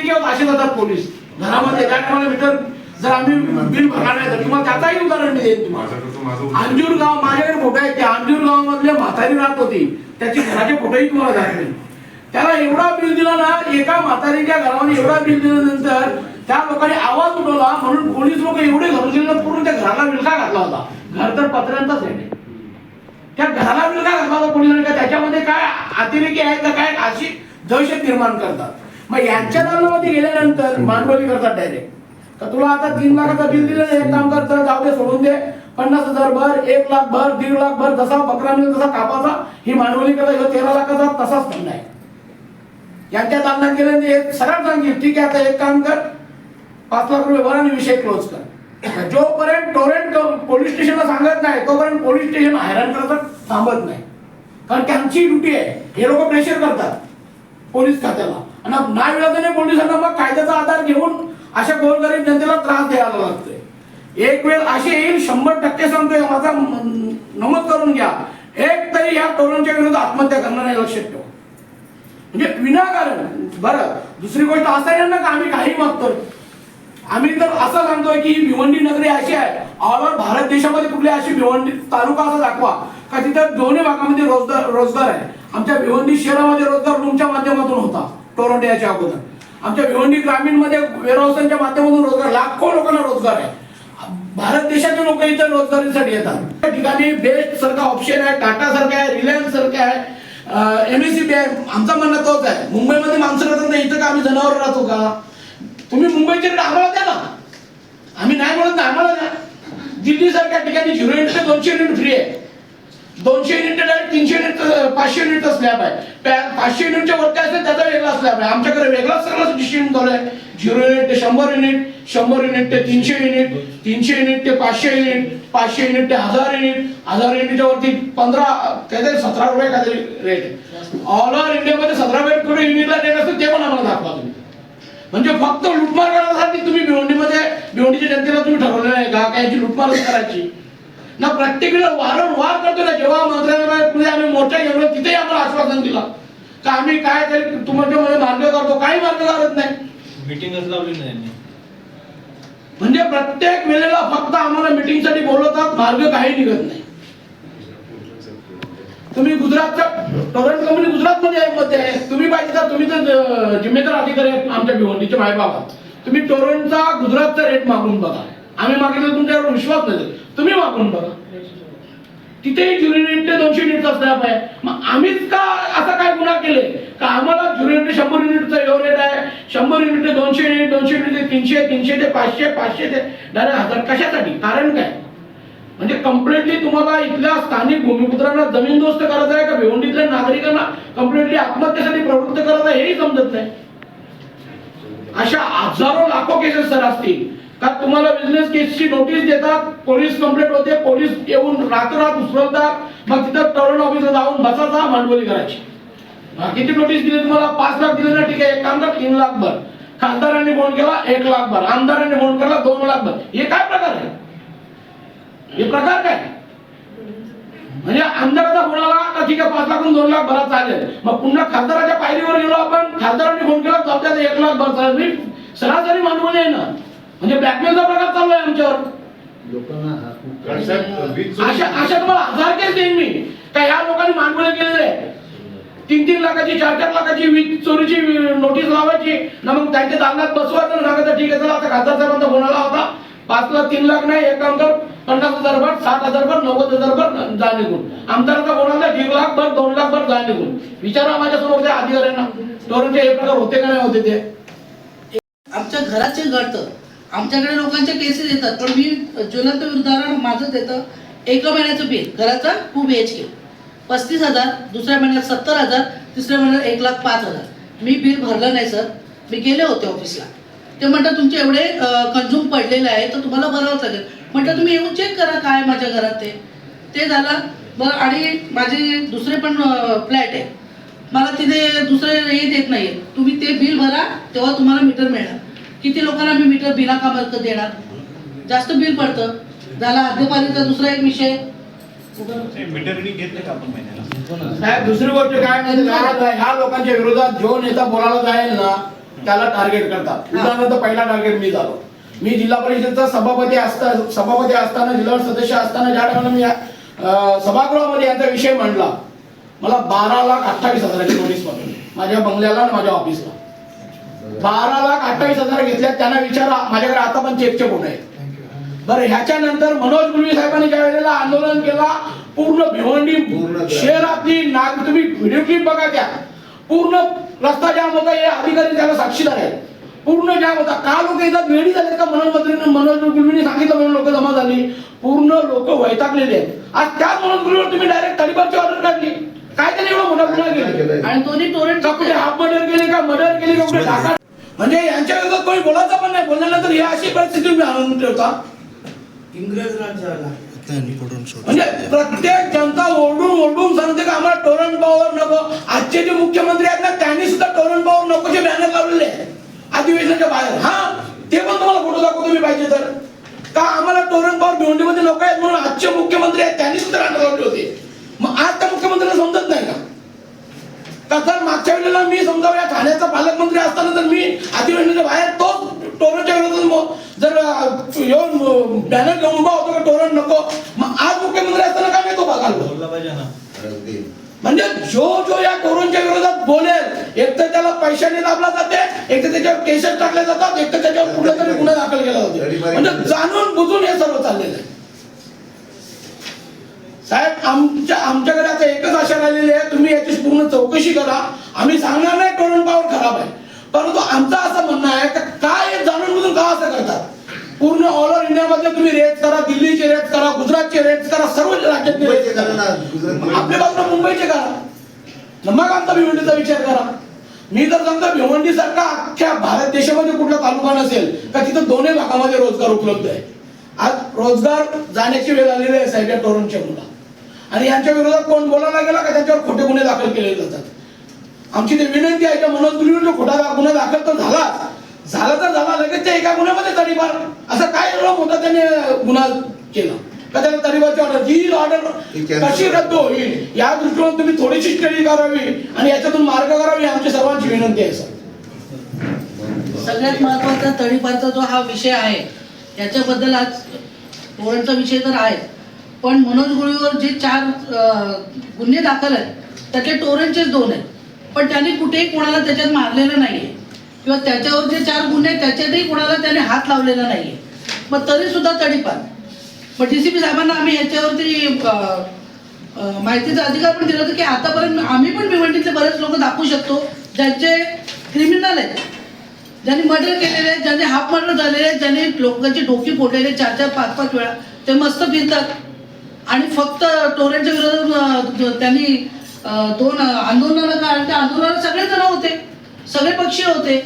किंवा असे जातात पोलीस घरामध्ये त्यामुळे मीटर जर आम्ही बिल भरला नाही तर तुम्हाला त्याचाही उदाहरण मी देईन तुम्हाला. अंजूर गाव माझ्याकडे फोटो आहे, त्या अंजूर गावामधले म्हातारी राहत होती, त्याची घराचे फोटोही तुम्हाला दाखवेल. त्याला एवढा बिल दिला ना, एका म्हातारीच्या घरामध्ये एवढा बिल दिल्यानंतर त्या लोकांनी आवाज उठवला म्हणून पोलीस लोक एवढे घरोजीला करून त्या घराला विळखा घातला होता. घर तर पत्र्यांचाच आहे, त्या घराला विळखा घातला होता पोलिसांनी. का त्याच्यामध्ये काय अतिरेकी आहेत का काय अशी दहशत निर्माण करतात. मग यांच्या दालनामध्ये गेल्यानंतर मांडवली करतात डायरेक्ट का तुला आता 3 लाखाचं बिल दिलं, एक काम कर तर जाऊ दे, सोडून दे, 50,000 भर, 1 लाख भर, 1.5 लाख भर, जसा बकरा मिळेल तसा कापाचा. ही मांडवली करता 13 लाखाचा तसाच फंड आहे. यांच्या दालनात गेल्यानंतर सरळ सांगेल ठीक आहे आता एक काम कर, 5 लाख रुपये भर आणि विषय क्लोज कर. जोपर्यंत टोरेंट पोलीस स्टेशनला सांगत नाही तोपर्यंत पोलीस स्टेशन हैराण करतात, थांबत नाही. कारण त्यांची ड्युटी आहे. हे लोक प्रेशर करतात पोलीस खात्याला आणि नाही मिळाल्याने पोलिसांना मग कायद्याचा आधार घेऊन अशा गोरगरीब जनतेला त्रास द्यायला लागतोय. एक वेळ असे येईल, 100% सांगतोय, माझा नमूद करून घ्या, एक तरी या टोरेंटच्या विरुद्ध आत्महत्या करणार नाही, लक्षात ठेवा. म्हणजे विनाकारण. बरं, दुसरी गोष्ट असं आहे ना का आम्ही काही मागतोय, आम्ही तर असं सांगतोय की ही भिवंडी नगरी अशी आहे, ऑल ओव्हर भारत देशामध्ये कुठली अशी भिवंडी तालुका असा दाखवा का तिथं दोन्ही भागामध्ये रोजगार आहे. आमच्या भिवंडी शहरामध्ये रोजगार रूमच्या माध्यमातून होता टोरंटो याच्या अगोदर. आमच्या भिवंडी ग्रामीण मध्ये वेअरहाऊसच्या माध्यमातून रोजगार, लाखो लोकांना रोजगार आहे. भारत देशाचे लोक इथे रोजगारीसाठी येतात. त्या ठिकाणी बेस्ट सारखा ऑप्शन आहे, टाटा सारखा आहे, रिलायन्स सारखा आहे, एमएससीबी आहे. आमचा म्हणणं तोच आहे, मुंबईमध्ये माणसं राहतात ना, इथं का आम्ही जनावर राहतो का? तुम्ही मुंबईचे रेट आम्हाला द्या ना, आम्ही नाही म्हणत ना, आम्हाला द्या. दिल्ली सारख्या ठिकाणी 0 युनिट ते 200 युनिट फ्री आहे. 200 युनिट डायरेक्ट 300 युनिट 500 युनिटचा स्लॅब आहे. 500 युनिटच्या वरती असेल त्याचा वेगळा स्लॅब आहे. आमच्याकडे वेगळा सगळा डिस्ट्रीब्यूशन चालू आहे. 0 युनिट ते 100 युनिट, 100 युनिट ते 300 युनिट, 300 युनिट ते 500 युनिट, 500 युनिट ते 1000 युनिट, 1000 युनिटच्या वरती 17 रुपये काहीतरी रेट. ऑल ओव्हर इंडियामध्ये 17 रुपये युनिटला रेट असतो, ते पण आम्हाला दाखवा तुम्ही. म्हणजे फक्त लुटमार करण्यासाठी तुम्ही भिवंडीच्या जनतेला तुम्ही ठरवलेलं आहे का यांची लुटमारच करायची ना? प्रत्येक वेळेला वारंवार करतो ना, जेव्हा मंत्रालयामध्ये आम्ही मोर्चा घेऊन तिथेही आम्हाला आश्वासन दिला का आम्ही काय तरी तुमच्यामध्ये मार्ग करतो, काही मार्ग करत नाही, मीटिंगच लावली नाही. म्हणजे प्रत्येक वेळेला फक्त आम्हाला मीटिंगसाठी बोलवतात, मार्ग काही निघत नाही. तुम्ही गुजरातच्या टोरंट कंपनी गुजरातमध्ये आहे, तुम्ही पाहिजे तर तुम्ही तर जिम्मेदार अधिकारी आहेत आमच्या भिवंडीचे मायबाबा, तुम्ही टोरंटचा गुजरातचा रेट मागून बघा. आम्ही मागितलं तुमच्यावर विश्वास नाही, तुम्ही मागून बघा. तिथेही 0 युनिट ते 200 युनिटचा स्लॅब आहे. मग आम्हीच का असा काय गुन्हा केले का आम्हाला 0 युनिट ते 100 युनिटचा एवढा रेट आहे, 100 युनिट ते 200 युनिट, 200 युनिट ते 300, 300 ते 500, 500 ते डायरेक्ट 1000, कशासाठी? कारण काय? म्हणजे कम्प्लिटली तुम्हाला इथल्या स्थानिक भूमिपुत्रांना जमीनदोस्त करायचं आहे का भिवंडीतल्या नागरिकांना कम्प्लिटली आत्महत्येसाठी प्रवृत्त करायचं आहे, हेही समजत नाही. अशा हजारो लाखो केसेस सर असतील का तुम्हाला बिझनेस केसची नोटीस देतात, पोलीस कंप्लेंट होते, पोलीस येऊन रातोरात उचलतात, मग तिथं टोरंट ऑफिसला जाऊन बसायचा, मांडवली करायची. किती नोटीस दिली तुम्हाला? 5 लाख दिले ना, ठीक आहे, एक काम कर, 3 लाख भर. खासदारांनी फोन केला 1 लाख भर, आमदारांनी फोन केला 2 लाख भर. हे काय प्रकार आहे? हे प्रकार काय? म्हणजे आमदाराचा फोन आला का ठीक आहे 5 लाखून 2 लाख भरा चालेल, मग पुन्हा खासदाराच्या पायरीवर गेलो आपण, खासदारांनी फोन केला जाऊ 1 लाख भर चालेल. सरासरी मांडवली आहे ना, म्हणजे ब्लॅकमेलचा प्रकार चालू आहे आमच्यावर. अशा तुम्हाला 1000 केस देईन मी का या लोकांनी मांडवले केलेले 3-3 लाखाची 4-4 लाखाची वीज चोरीची नोटीस लावायची ना, मग त्यांच्या दालनात बसवायचं ना, सांगायचं ठीक आहे चला आता खासदार साहेबांचा फोन आला होता, 5 लाख 3 लाख नाही, एक काम कर 50,000 भर, 60,000 भर, 90,000 भर, जा निघून. आमदाराचा फोन आला 1 लाख भर, 2 लाख भर, जा निघून. विचारा माझ्या समोर त्या अधिकाऱ्यांना टोरंटचे हे प्रकार होते का नाही होते ते. आमच्या घराचे गळतं, आमच्याकडे लोकांच्या केसेस येतात, पण मी ज्वलंत उदाहरण माझं देतं. 1 महिन्याचं बिल घराचा 2 BHK 35,000, दुसऱ्या महिन्यात 70,000, तिसऱ्या महिन्यात 1,05,000. मी बिल भरलं नाही सर, मी गेले होते ऑफिसला. ते म्हणतात तुमचे एवढे कंझ्युम पडलेले आहे तर तुम्हाला भरावंच लागेल. म्हटलं तुम्ही येऊन चेक करा काय माझ्या घरात ते झालं बरं. आणि माझे दुसरे पण फ्लॅट आहे, मला तिथे दुसरे हे देत नाही, तुम्ही ते बिल भरा तेव्हा तुम्हाला मीटर मिळणार. किती लोकांना मी मीटर बिना कामात देणार? जास्त बिल पडतं. झाला हद्दपारीचा दुसरा एक विषय. मीटर रिडिंग घेतले का आपण महिन्याला? साहेब दुसरी गोष्ट काय म्हणजे ह्या लोकांच्या विरोधात जो नेता बोलायला जाईल ना त्याला टार्गेट करतात. उदाहरणार्थ पहिला टार्गेट मी झालो. मी जिल्हा परिषदेचा सभापती असताना जिल्हा सदस्य असताना ज्या टायमाला मी सभागृहामध्ये यांचा विषय मांडला, मला 12,28,000ची नोटीस पाठवली माझ्या बंगल्याला आणि माझ्या ऑफिसला. 12,28,000 घेतल्या. त्यांना विचारा, माझ्याकडे आता पण चेकचे फोटो आहेत. बरं, ह्याच्यानंतर मनोज गुळवे साहेबांनी ज्या वेळेला आंदोलन केला, पूर्ण भिवंडी शहरातली तुम्ही व्हिडिओ क्लिप बघा, त्या पूर्ण रस्ता जाम होता. हे अधिकारी त्याला साक्षीदार आहेत. पूर्ण जाम होता. का लोक येतात, वेळी झालेत का? मनोज गुळवेंनी सांगितलं म्हणून लोक जमा झाली. पूर्ण लोक वैतागलेले आहेत. आज त्याच मनोज गुळवेवर तुम्ही डायरेक्ट तडीपारची ऑर्डर काढली. काय त्याने एवढा मोठा गुन्हा केला? आणि दोन्ही टोरेंट का कुठे हाफ मर्डर केले, का मर्डर केले, का कुठे ढाका? म्हणजे यांच्या विरोधात कोणी बोलायचं पण नाही. बोलल्यानंतर ही अशी परिस्थिती तुम्ही आणून ठेवता. इंग्रज राज्याला म्हणजे प्रत्येक जनता ओरडून सांगते का आम्हाला टोरंट पॉवर नको. आजचे जे मुख्यमंत्री आहेत ना, त्यांनी सुद्धा टोरंट पॉवर नकोचे बॅनर लावलेले आहेत अधिवेशनाच्या बाहेर. हा, ते पण तुम्हाला फोटो दाखवतो मी पाहिजे तर. का आम्हाला टोरंट पॉवर भिवंडीमध्ये नको आहेत म्हणून आजचे मुख्यमंत्री आहेत त्यांनी सुद्धा बॅनर लावले होते. मग आज त्या मुख्यमंत्र्यांना समजत नाही का? जर मागच्या वेळेला मी समजा या ठाण्याचा पालकमंत्री असताना जर मी अधिवेशनाच्या बाहेर तोच टोरंटच्या विरोधात जर येऊन बॅनर घेऊन उभा होतो का टोरंट नको, मग आज मुख्यमंत्री असताना काय नाही तो बघायला बोलला पाहिजे ना. म्हणजे जो या टोरंटच्या विरोधात बोलेल, एक तर त्याला पैशाने दाबला जाते, एक तर त्याच्यावर केसेस टाकले जातात, एक तर त्याच्यावर कुठला तरी गुन्हा दाखल केला जातो. म्हणजे जाणून बुजून हे सर्व चाललेलं आहे. साहेब, आमच्याकडे आता एकच आशा राहिलेली आहे, तुम्ही याची पूर्ण चौकशी करा. आम्ही सांगणार नाही टोरंट पॉवर खराब आहे, परंतु आमचं असं म्हणणं आहे की काय जाणून बुजून का असं करतात. पूर्ण ऑल ओव्हर इंडिया मध्ये तुम्ही रेट्स करा, दिल्लीचे रेट्स करा, गुजरातचे रेट्स करा, सर्व राज्यातले रेट्स करा. आपल्या बाजूला मुंबईचे करा, मग आमचा भिवंडीचा विचार करा. मी तर सांगतो भिवंडी सारखा अख्ख्या भारत देशामध्ये कुठला तालुका नसेल का तिथं दोन्ही भागामध्ये रोजगार उपलब्ध आहे. आज रोजगार जाण्याची वेळ आलेली आहे साहेब या टोरंटच्या मुला. आणि यांच्या विरोधात कोण बोलायला गेला का त्याच्यावर खोटे गुन्हे दाखल केले जातात. आमची ते विनंती आहे की मनोज गुळवेंचा खोटा गुन्हा दाखल तर झाला तर झाला, लगेच त्या एका गुन्ह्यामध्ये तडीपार. असं काय एवढा मोठा त्याने गुन्हा केला का त्याला तडीपारची ऑर्डर? ही ऑर्डर कशी रद्द होईल या दृष्टीने तुम्ही थोडीशी स्टडी करावी आणि याच्यातून मार्ग करावी, आमची सर्वांची विनंती आहे सर. सगळ्यात महत्वाचा तडीपारचा जो हा विषय आहे, याच्याबद्दल आज टोरंटचा विषय तर आहे, पण मनोज गुळवेवर जे 4 गुन्हे दाखल आहेत त्याचे टोरंटचेच 2 आहेत. पण त्यांनी कुठेही कोणाला त्याच्यात मारलेलं नाहीये किंवा त्याच्यावर जे 4 गुन्हे आहेत त्याच्यातही कोणाला त्याने हात लावलेला नाहीये. मग तरी सुद्धा तडीपार. मग DCP साहेबांना आम्ही याच्यावरती माहितीचा अधिकार पण दिला होता की आतापर्यंत आम्ही पण भिवंडीतले बरेच लोक दाखवू शकतो ज्यांचे क्रिमिनल आहेत, ज्यांनी मर्डर केलेले आहेत, ज्यांनी हाफ मर्डर झालेले आहेत, ज्यांनी लोकांची डोकी फोडलेले 4-4, 5-5 वेळा. ते मस्त फिरतात आणि फक्त टोरंटच्या विरोधात त्यांनी 2 आंदोलनाला काढले. त्या आंदोलनाला सगळे जण होते, सगळे पक्षीय होते,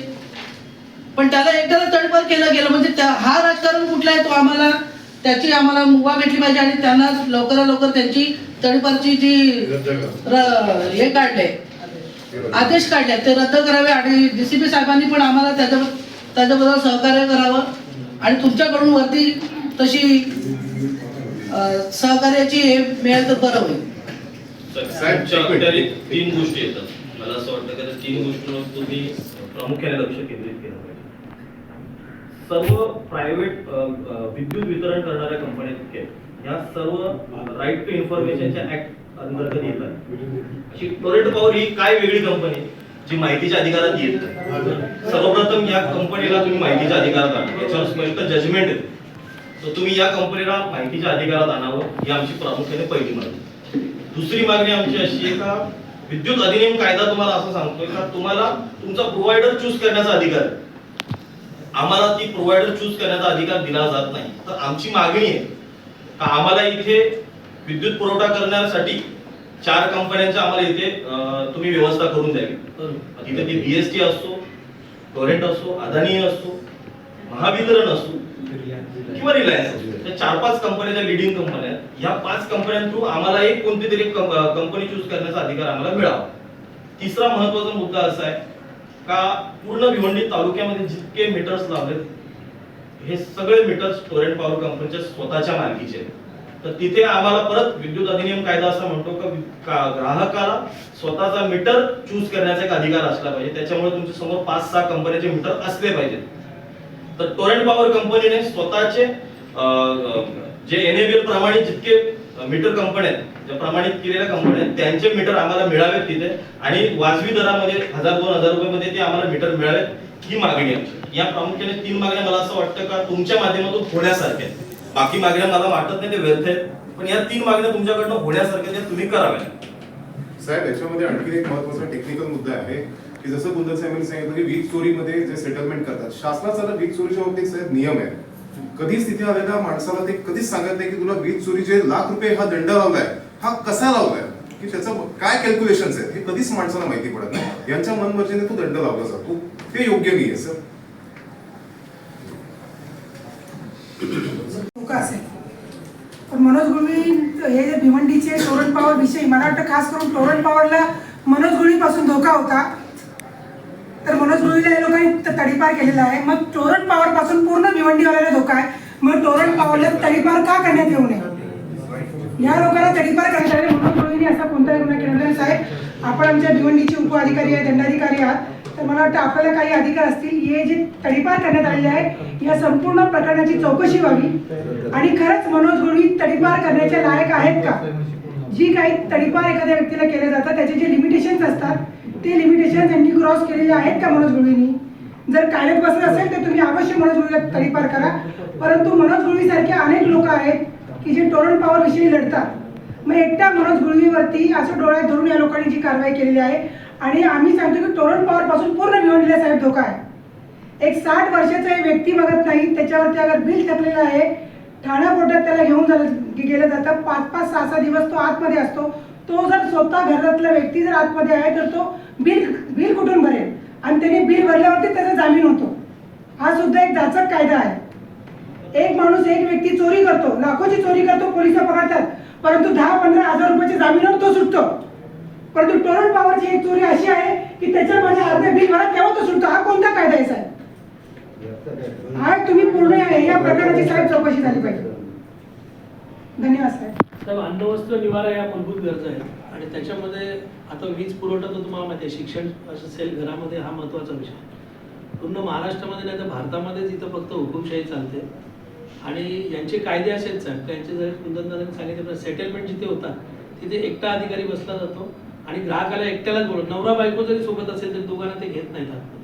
पण त्याला एकट्याला तडीपार केलं गेलं. म्हणजे हा राजकारण कुठला आहे तो आम्हाला त्याची मुभा भेटली पाहिजे आणि त्यांना लवकरात लवकर त्यांची तडीपारची जी हे काढले, आदेश काढले ते रद्द करावे आणि DCP साहेबांनी पण आम्हाला त्याच्याबद्दल सहकार्य करावं आणि तुमच्याकडून वरती तशी सहकार्याची हे मिळालं तर बरं होईल. साहेब, 3 गोष्टी येतात. मला असं वाटतं की त्या 3 गोष्टींवर तुम्ही प्रामुख्याने लक्ष केंद्रित केलं पाहिजे. सर्व प्रायव्हेट विद्युत वितरण करणाऱ्या कंपन्या ह्या सर्व राईट टू इन्फॉर्मेशनच्या ऍक्ट अंतर्गत येतात. अशी टोरंट पॉवर ही काय वेगळी कंपनी जी माहितीच्या अधिकारात येत नाही. सर्वप्रथम या कंपनीला तुम्ही माहितीच्या अधिकारात आणा, याच्यावर जजमेंट येते. तर तुम्ही या कंपनीला माहितीच्या अधिकारात आणावं ही आमची प्रामुख्याने पहिली मागणी. दुसरी मागणी आमची अशी आहे का विद्युत अधिनियम कायदा तुम्हाला असं सांगतोय का तुम्हाला तुमचा प्रोव्हायडर चूज करण्याचा अधिकार आहे. आम्हाला ती प्रोव्हायडर चूज करण्याचा अधिकार दिला जात नाही. तर आमची मागणी आहे का आम्हाला इथे विद्युत पुरवठा करण्यासाठी 4 कंपन्यांच्या आम्हाला इथे तुम्ही व्यवस्था करून द्यावी. तिथे ती BST असो, टोरेंट असो, अदानी असो, महावितरण असो किंवा रिलायन्स असो, त्या 4-5 कंपन्या लिडिंग कंपन्या आहेत. ह्या 5 कंपन्यां थ्रू आम्हाला एक कोणती तरी कंपनी चूज करण्याचा अधिकार आम्हाला मिळावा. तिसरा महत्त्वाचा मुद्दा असा आहे का पूर्ण भिवंडी तालुक्यामध्ये जितके मीटर्स लावलेत हे सगळे मीटर्स टोरंट पॉवर कंपनीच्या स्वतःच्या मालकीचे आहेत. तर तिथे आम्हाला परत विद्युत अधिनियम कायदा असा म्हणतो का ग्राहकाला स्वतःचा मीटर चूज करण्याचा एक अधिकार असला पाहिजे. त्याच्यामुळे तुमच्या समोर 5-6 कंपन्यांचे मीटर असले पाहिजेत. तर टोरेंट पॉवर कंपनीने स्वतःचे जे एनएबीएल प्रमाणे जितके मीटर कंपन्या आहेत, ज्या प्रमाणित केलेल्या कंपन्या आहेत, त्यांचे मीटर आम्हाला मिळावेत तिथे आणि वाजवी दरामध्ये 1000-2000 रुपयामध्ये ते आम्हाला मीटर मिळावेत ही मागणी आहे. या प्रामुख्याने 3 मागण्या मला असं वाटतं का तुमच्या माध्यमातून होण्यासारख्या आहेत. बाकी मागण्या मला वाटत नाही ते व्यर्थ आहेत, पण या 3 मागण्या तुमच्याकडनं होण्यासारख्या त्या तुम्ही कराव्या. साहेब, याच्यामध्ये आणखी एक महत्त्वाचा टेक्निकल मुद्दा आहे की जसं कुंदन साहेबांनी सांगितलं की वीज चोरीमध्ये जे सेटलमेंट करतात, शासनाचा वीज चोरीच्या बाबतीत साहेब नियम आहे. कधीच तिथे आलेल्या माणसाला ते कधीच सांगत नाही की तुला वीज चोरीचे ₹1,00,000 हा दंड लावलाय, हा कसा लावलाय, की त्याचं काय कॅल्क्युलेशन्स आहेत हे कधीच माणसाला माहिती पडत नाही. यांच्या मनमर्जीने तो दंड लावला जातो, ते योग्य नाही आहे सर. धोका असेल पण मनोज गुळवी हे जे भिवंडीचे टोरंट पॉवर विषयी मला वाटतं खास करून टोरंट पॉवरला मनोज गुळवीपासून धोका होता, तर मनोज गुळवीला या लोकांनी तडीपार केलेला आहे. मग टोरंट पॉवर पासून पूर्ण भिवंडीवाल्याला धोका आहे. मग टोरंट पॉवरला तडीपार का करण्यात येऊ नये? या लोकांना तडीपार करण्यात आले. मनोज गुळवीने असा कोणताही गुन्हा केला नाही. साहेब, आपण आमच्या भिवंडीचे उपअधिकारी आहे, दंडाधिकारी आहात, तर मला वाटतं आपल्याला काही अधिकार असतील. हे जे तडीपार करण्यात आलेले आहे या संपूर्ण प्रकरणाची चौकशी व्हावी आणि खरंच मनोज गुळवी तडीपार करण्याचे लायक आहेत का? जी काही तडीपार एखाद्या व्यक्तीला केले जातात त्याचे जे लिमिटेशन्स असतात ते लिमिटेशन त्यांनी क्रॉस केलेले आहेत का मनोज गुळवींनी? जर कायद्यात बसत असेल तर तुम्ही अवश्य मनोज गुळवीला तडीपार करा. परंतु मनोज गुळवी सारखे अनेक लोक आहेत की जे टोरंट पॉवर विषयी लढतात. मग एकट्या मनोज गुळवीवरती असं डोळ्यात धरून या लोकांनी जी कारवाई केलेली आहे आणि आम्ही सांगतो की टोरंट पॉवर पासून पूर्ण भिवंडीला साहेब धोका आहे. एक 60 वर्षाचा व्यक्ती बघत नाही, त्याच्यावरती अगर बिल टाकलेलं आहे, ठाणा कोर्टात त्याला घेऊन गेलं जातं. 5-5, 6-6 दिवस तो आतमध्ये असतो. तो जर स्वतः घरातला व्यक्ती जर आतमध्ये आहे तर तो बिल कुठून भरेल? आणि त्याने बिल भरल्यावरती त्याचा जामीन होतो. हा सुद्धा एक जाचक कायदा आहे. एक माणूस, एक व्यक्ती चोरी करतो, लाखोची चोरी करतो, पोलिस पकडतात, परंतु 10-15 हजार रुपयाच्या जामीनावर तो सुटतो. परंतु टोरंट पॉवरची एक चोरी अशी आहे की त्याच्यामध्ये अर्धे बिल भरा तेव्हा तो सुटतो. हा कोणता कायदा आहे साहेब? हा तुम्ही पूर्ण या प्रकरणाची साहेब चौकशी झाली पाहिजे. धन्यवाद साहेब. साहेब, अन्न वस्त्र निवारा या मूलभूत गरजा आहेत आणि त्याच्यामध्ये आता वीज पुरवठा तर तुम्हाला माहिती आहे, शिक्षण असेल घरामध्ये, हा महत्त्वाचा विषय. पूर्ण महाराष्ट्रामध्ये नाही तर भारतामध्येच इथं फक्त हुकुमशाही चालते आणि यांचे कायदे असेच आहेत. त्यांचे जर कुंदनदारांनी सांगितलं सेटलमेंट जिथे होतात तिथे एकटा अधिकारी बसला जातो आणि ग्राहकाला एकट्यालाच बोलतो. नवरा बायको जरी सोबत असेल तरी दोघांना ते घेत नाहीत आतमध्ये.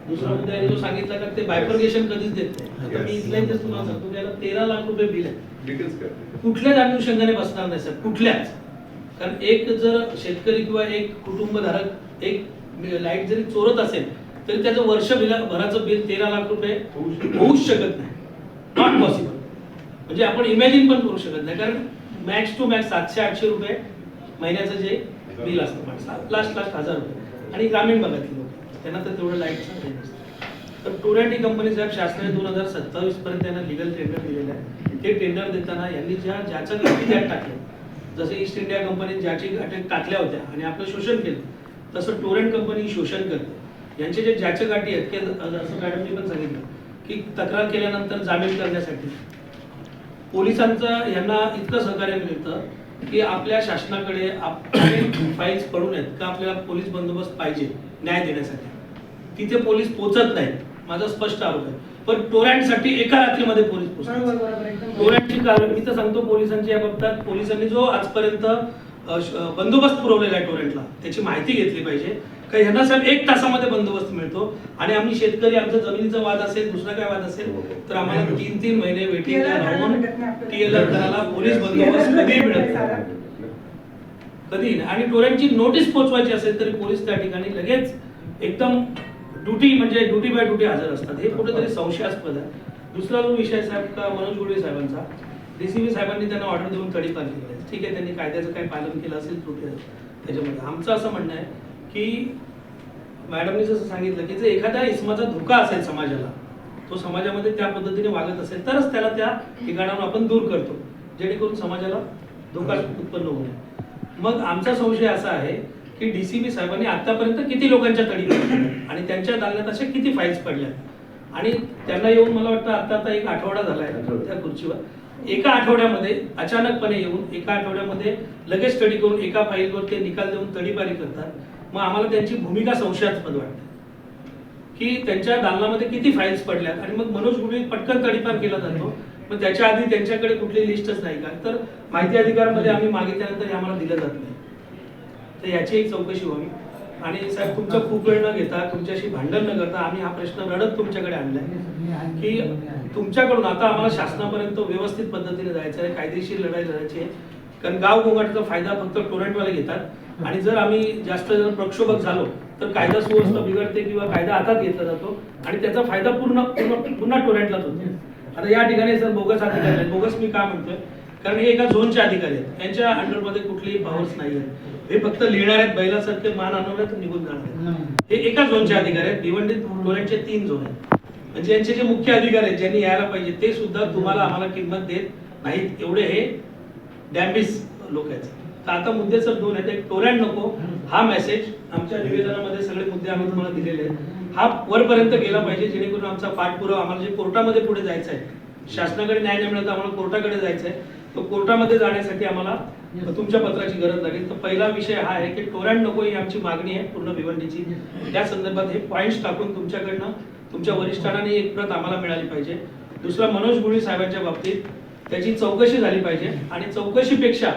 दुसरा मुद्दा जो सांगितला का ते बायफर्गेशन कधीच देत नाही. आता मी इथल्या इथेच तुम्हाला सांगतो त्याला 13 लाख रुपये बिल आहे. कुठल्याच अनुषंगाने बसणार नाही सर, कुठल्याच. कारण एक जर शेतकरी किंवा एक कुटुंबधारक एक लाईट जरी चोरत असेल तरी त्याचं भराचं बिल 13 लाख रुपये होऊच शकत नाही. Not possible. म्हणजे आपण इमॅजिन पण करू शकत नाही. कारण मॅक्स टू मॅक्स 700-800 रुपये महिन्याचं जे बिल असतं, लास्ट 1000 रुपये. आणि ग्रामीण भागातले लोक त्यांना तर तेवढं लाईटचं हे नसतं. तर टोरंट ही कंपनी साहेब शासनाने 2027 पर्यंत त्यांना लिगल टेंडर दिलेलं आहे. ते टेंडर देताना यांनी ज्याच्या गाठी त्यात टाकल्या, जसे ईस्ट इंडिया कंपनी ज्याची गाठी टाकल्या होत्या आणि आपलं शोषण केलं, तसं टोरंट कंपनी शोषण करते. यांचे जे ज्याच्या गाठी आहेत की असं मॅडमनी पण सांगितलं की तक्रार केल्यानंतर जामीन करण्यासाठी पोलिसांचं यांना इतकं सहकार्य मिळतं की आपल्या शासनाकडे फाईल्स पडून आहेत का आपल्याला पोलीस बंदोबस्त पाहिजे न्याय देण्यासाठी, तिथे पोलीस पोहोचत नाहीत. माझा स्पष्ट आरोप आहे. पण टोरंटसाठी एका रात्रीमध्ये पोलीस पोहोचतात. टोरंटची कारवाई मी तर सांगतो पोलिसांची या बाबतीत पोलिसांनी जो आजपर्यंत बंदोबस्त पुरवलेला आहे टोरंटला त्याची माहिती घेतली पाहिजे. का ह्यांना साहेब 1 तासामध्ये बंदोबस्त मिळतो आणि आम्ही शेतकरी आमचा जमिनीचा वाद असेल दुसरा काय वाद असेल तर आम्हाला 3-3 महिने वेटिंगला राहून TLR करायला पोलीस बंदोबस्त कधी मिळत कधी. आणि टोरंटची नोटीस पोहोचवायची असेल तरी पोलीस त्या ठिकाणी लगेच एकदम ड्युटी बाय ड्युटी हजर असतात. हे कुठेतरी संशयास्पद आहे. दुसरा जो विषय साहेब का मनोज गुळवे साहेबांचा, DCP साहेबांनी त्यांना ऑर्डर देऊन तडीपार केली आहे. ठीक आहे, त्यांनी कायद्याचं काही पालन केलं असेल त्रुटी त्याच्यामध्ये. आमचं असं म्हणणं आहे की मॅडमनी जसं सांगितलं की जर एखाद्या इसमाचा धोका असेल समाजाला, तो समाजामध्ये त्या पद्धतीने वागत असेल तरच त्याला त्या ठिकाणावर आपण दूर करतो जेणेकरून समाजाला धोका उत्पन्न होऊ नये. मग आमचा संशय असा आहे की DCP साहेबांनी आतापर्यंत किती लोकांच्या तडीपार केल्या आणि त्यांच्या दालनात अशा किती फाईल्स पडल्या आणि त्यांना येऊन मला वाटतं आता एक आठवडा झालाय त्या खुर्चीवर एका आठवड्यामध्ये अचानकपणे येऊन एका आठवड्यामध्ये लगेच स्टडी करून एका फाईलवर ते निकाल देऊन तडीपारी करतात. मग आम्हाला त्यांची भूमिका संशयास्पद वाटते की त्यांच्या दालनामध्ये किती फाईल्स पडल्यात आणि मग मनोज गुळी पटकन तडीपार केला जातो. मग त्याच्या आधी त्यांच्याकडे कुठली लिस्टच नाही का, तर माहिती अधिकारामध्ये आम्ही मागितल्यानंतर हे आम्हाला दिलं जात नाही. तर याची एक चौकशी व्हावी. आणि साहेब तुमचा खूप वेळ न घेता तुमच्याशी भांडण न करता आम्ही हा प्रश्न रडत तुमच्याकडे आणलाय की तुमच्याकडून आता आम्हाला शासनापर्यंत व्यवस्थित पद्धतीने जायचं आहे, कायदेशीर लढाई लढायची आहे. कारण गाव गोंगाटाचा फायदा फक्त टोरेंटवाले घेतात आणि जर आम्ही जास्त जर प्रक्षोभक झालो तर कायदा सुव्यवस्था बिघडते किंवा कायदा हातात घेतला जातो आणि त्याचा फायदा पुन्हा टोरेंटलाच होतो. आता या ठिकाणी सर बोगस अधिकारी आहेत. बोगस मी का म्हणतोय, कारण हे एका झोनचे अधिकारी आहेत, त्यांच्या अंडरमध्ये कुठलीही पॉवर्स नाही आहेत. हे फक्त लिहिणार आहेत, बैलासारखे मान आणवल्यात निघून जाणार आहेत. हे एका झोनचे अधिकारी आहेत. भिवंडी टोरेंटचे 3 झोन आहेत. म्हणजे यांचे जे मुख्य अधिकारी आहेत ज्यांनी यायला पाहिजे ते सुद्धा तुम्हाला आम्हाला किंमत देत नाहीत. एवढे हे डॅम्बिस लोक आहेत. तर आता मुद्दे सर 2 आहेत. एक टोरेंट नको हा मेसेज आमच्या निवेदनामध्ये सगळे मुद्दे आम्ही तुम्हाला दिलेले आहेत. हा वरपर्यंत गेला पाहिजे जेणेकरून आमचा पाठपुरावा आम्हाला जे कोर्टामध्ये पुढे जायचं आहे, शासनाकडे न्याय नाही मिळत आम्हाला कोर्टाकडे जायचं आहे, तो कोर्टामध्ये जाण्यासाठी आम्हाला तुमच्या पत्राची गरज लागेल. तर पहिला विषय हा आहे की टोरेंट नको ही आमची मागणी आहे पूर्ण भिवंडीची. त्या संदर्भात हे पॉइंट्स टाकून तुमच्याकडनं तुमच्या वरिष्ठांनी एक प्रत आम्हाला मिळाली पाहिजे. दुसरा मनोज गुळी साहेबांच्या बाबतीत त्याची चौकशी झाली पाहिजे आणि चौकशीपेक्षा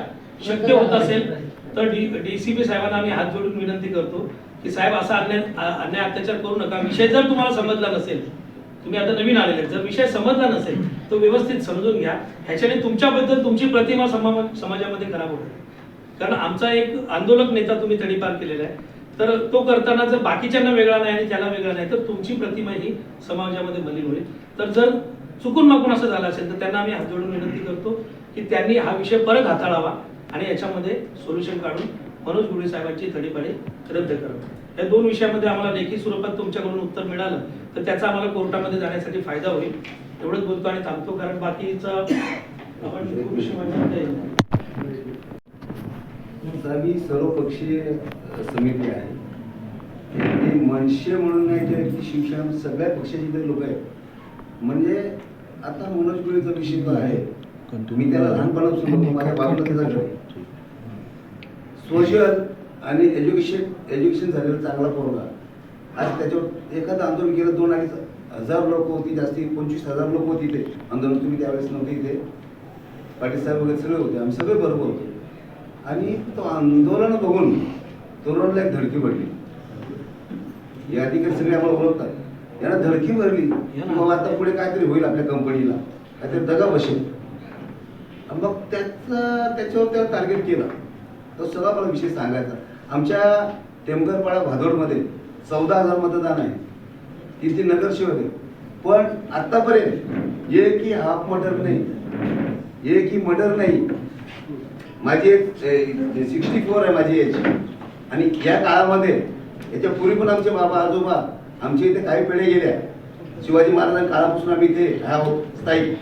शक्य होत असेल तर डीसीपी साहेबांना आम्ही हात जोडून विनंती करतो की साहेब असा अन्याय अत्याचार करू नका. विषय जर तुम्हाला समजला नसेल, तुम्ही आता नवीन आलेले जर विषय समजला नसेल तो व्यवस्थित समजून घ्या. ह्याच्याने तुमच्याबद्दल तुमची प्रतिमा समाजामध्ये खराब होते. कारण आमचा एक आंदोलक नेता तुम्ही तडीपार केलेला आहे, तर तो करताना जर बाकीच्यांना वेगळा नाही आणि त्याला वेगळा नाही तर तुमची प्रतिमा ही समाजामध्ये मलिन होईल. तर जर चुकून मागून असं झालं असेल तर त्यांना आम्ही हात जोडून विनंती करतो की त्यांनी हा विषय परत हाताळावा आणि याच्यामध्ये सोल्युशन काढून मनोज गुळे साहेबांची तडीपारी रद्द करावी. या 2 विषयामध्ये आम्हाला लेखी स्वरूपात तुमच्याकडून उत्तर मिळालं तर त्याचा आम्हाला कोर्टामध्ये जाण्यासाठी फायदा होईल. एवढंच बोलतो आणि थांबतो, कारण बाकीचा आपण खूप विषय म्हणता येईल. ही सर्वपक्षीय समिती आहे. ती मनसे म्हणून नाही तर ती शिवसेना सगळ्या पक्षाचे लोक आहेत. म्हणजे आता मनोज गुळेचा विषय जो आहे, मी त्याला लहानपणापासून माझ्या बाजूला त्याचा घर सोशल आणि एज्युकेशन झालेला चांगला पोरगा. आज त्याच्यावर एखादं आंदोलन केलं 2-2.5 लोक होती, जास्ती 25,000 लोक होती इथे आंदोलन. तुम्ही त्यावेळेस नव्हते इथे, पाटील साहेब वगैरे सगळे होते, आम्ही सगळे बरोबर होतो. आणि तो आंदोलन बघून तरुणाला एक धडकी पडली. या अधिकारी सगळे आम्हाला ओळखतात. यांना धडकी भरली की बाबा आता पुढे काहीतरी होईल, आपल्या कंपनीला काहीतरी दगा बसेल. मग त्याच्यावर त्याला टार्गेट केलं. तो सगळा मला विषय सांगायचा. आमच्या टेमघरपाडा भादोडमध्ये 14,000 मतदान आहे, 3 नगरसेवक आहे. पण आतापर्यंत एकही हाफ मर्डर नाही, एकही मर्डर नाही. माझी 64 आहे माझी एज. आणि या काळामध्ये याच्या पूर्वी पण आमचे बाबा आजोबा आमच्या इथे काही पिढ्या गेल्या. शिवाजी महाराजांच्या काळापासून आम्ही इथे स्थायिक.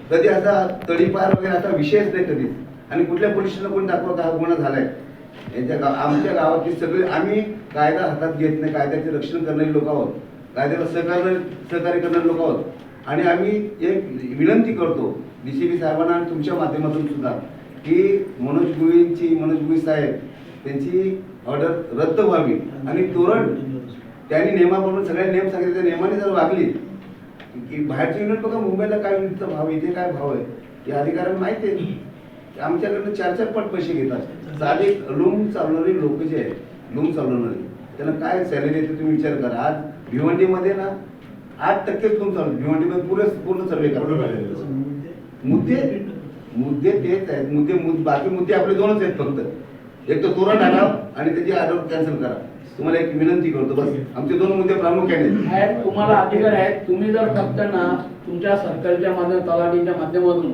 कधी असा तडीपार वगैरे असा विषयच नाही कधी. आणि कुठल्या पोलीस स्टेशनला कोणी दाखवा का गुन्हा झालाय. आमच्या गावातली सगळे आम्ही कायदा हातात घेत नाही, कायद्याचे रक्षण करणारे लोक आहोत, कायद्याला सहकार्य करणारे लोक आहोत. आणि आम्ही एक विनंती करतो डीसीपी साहेबांना आणि तुमच्या माध्यमातून सुद्धा की मनोज गुळे साहेब त्यांची ऑर्डर रद्द व्हावी. आणि तोरण त्यांनी नियमाप्रमाणे सगळ्या नियम सांगितले, त्या नियमाने जर वागली की बाहेरची युनिट बघा मुंबईला काय युनिटचा भाव, इथे काय भाव आहे या अधिकाऱ्यांना माहिती आहे. आमच्याकडनं 4-4 पट पैसे घेतात. साधे लूम चालवणारे लोक जे आहेत, लूम चालवणारे त्यांना काय सॅलरी येते तुम्ही विचार करा. आज भिवंडीमध्ये ना 8% लूम चालू, भिवंडीमध्ये पूर्ण सर्वे करा. मुद्दे तेच आहेत. बाकी मुद्दे आपले 2च आहेत फक्त. एक तर तोरण टाकाव आणि त्याची ऑर्डर कॅन्सल करा. तुम्हाला एक विनंती करतो, बस आमचे 2 मुद्दे प्रामुख्याने आहेत. तुम्हाला अधिकार आहे, तुम्ही जर फक्त ना तुमच्या सर्कलच्या माध्यमातून तलाठीच्या माध्यमातून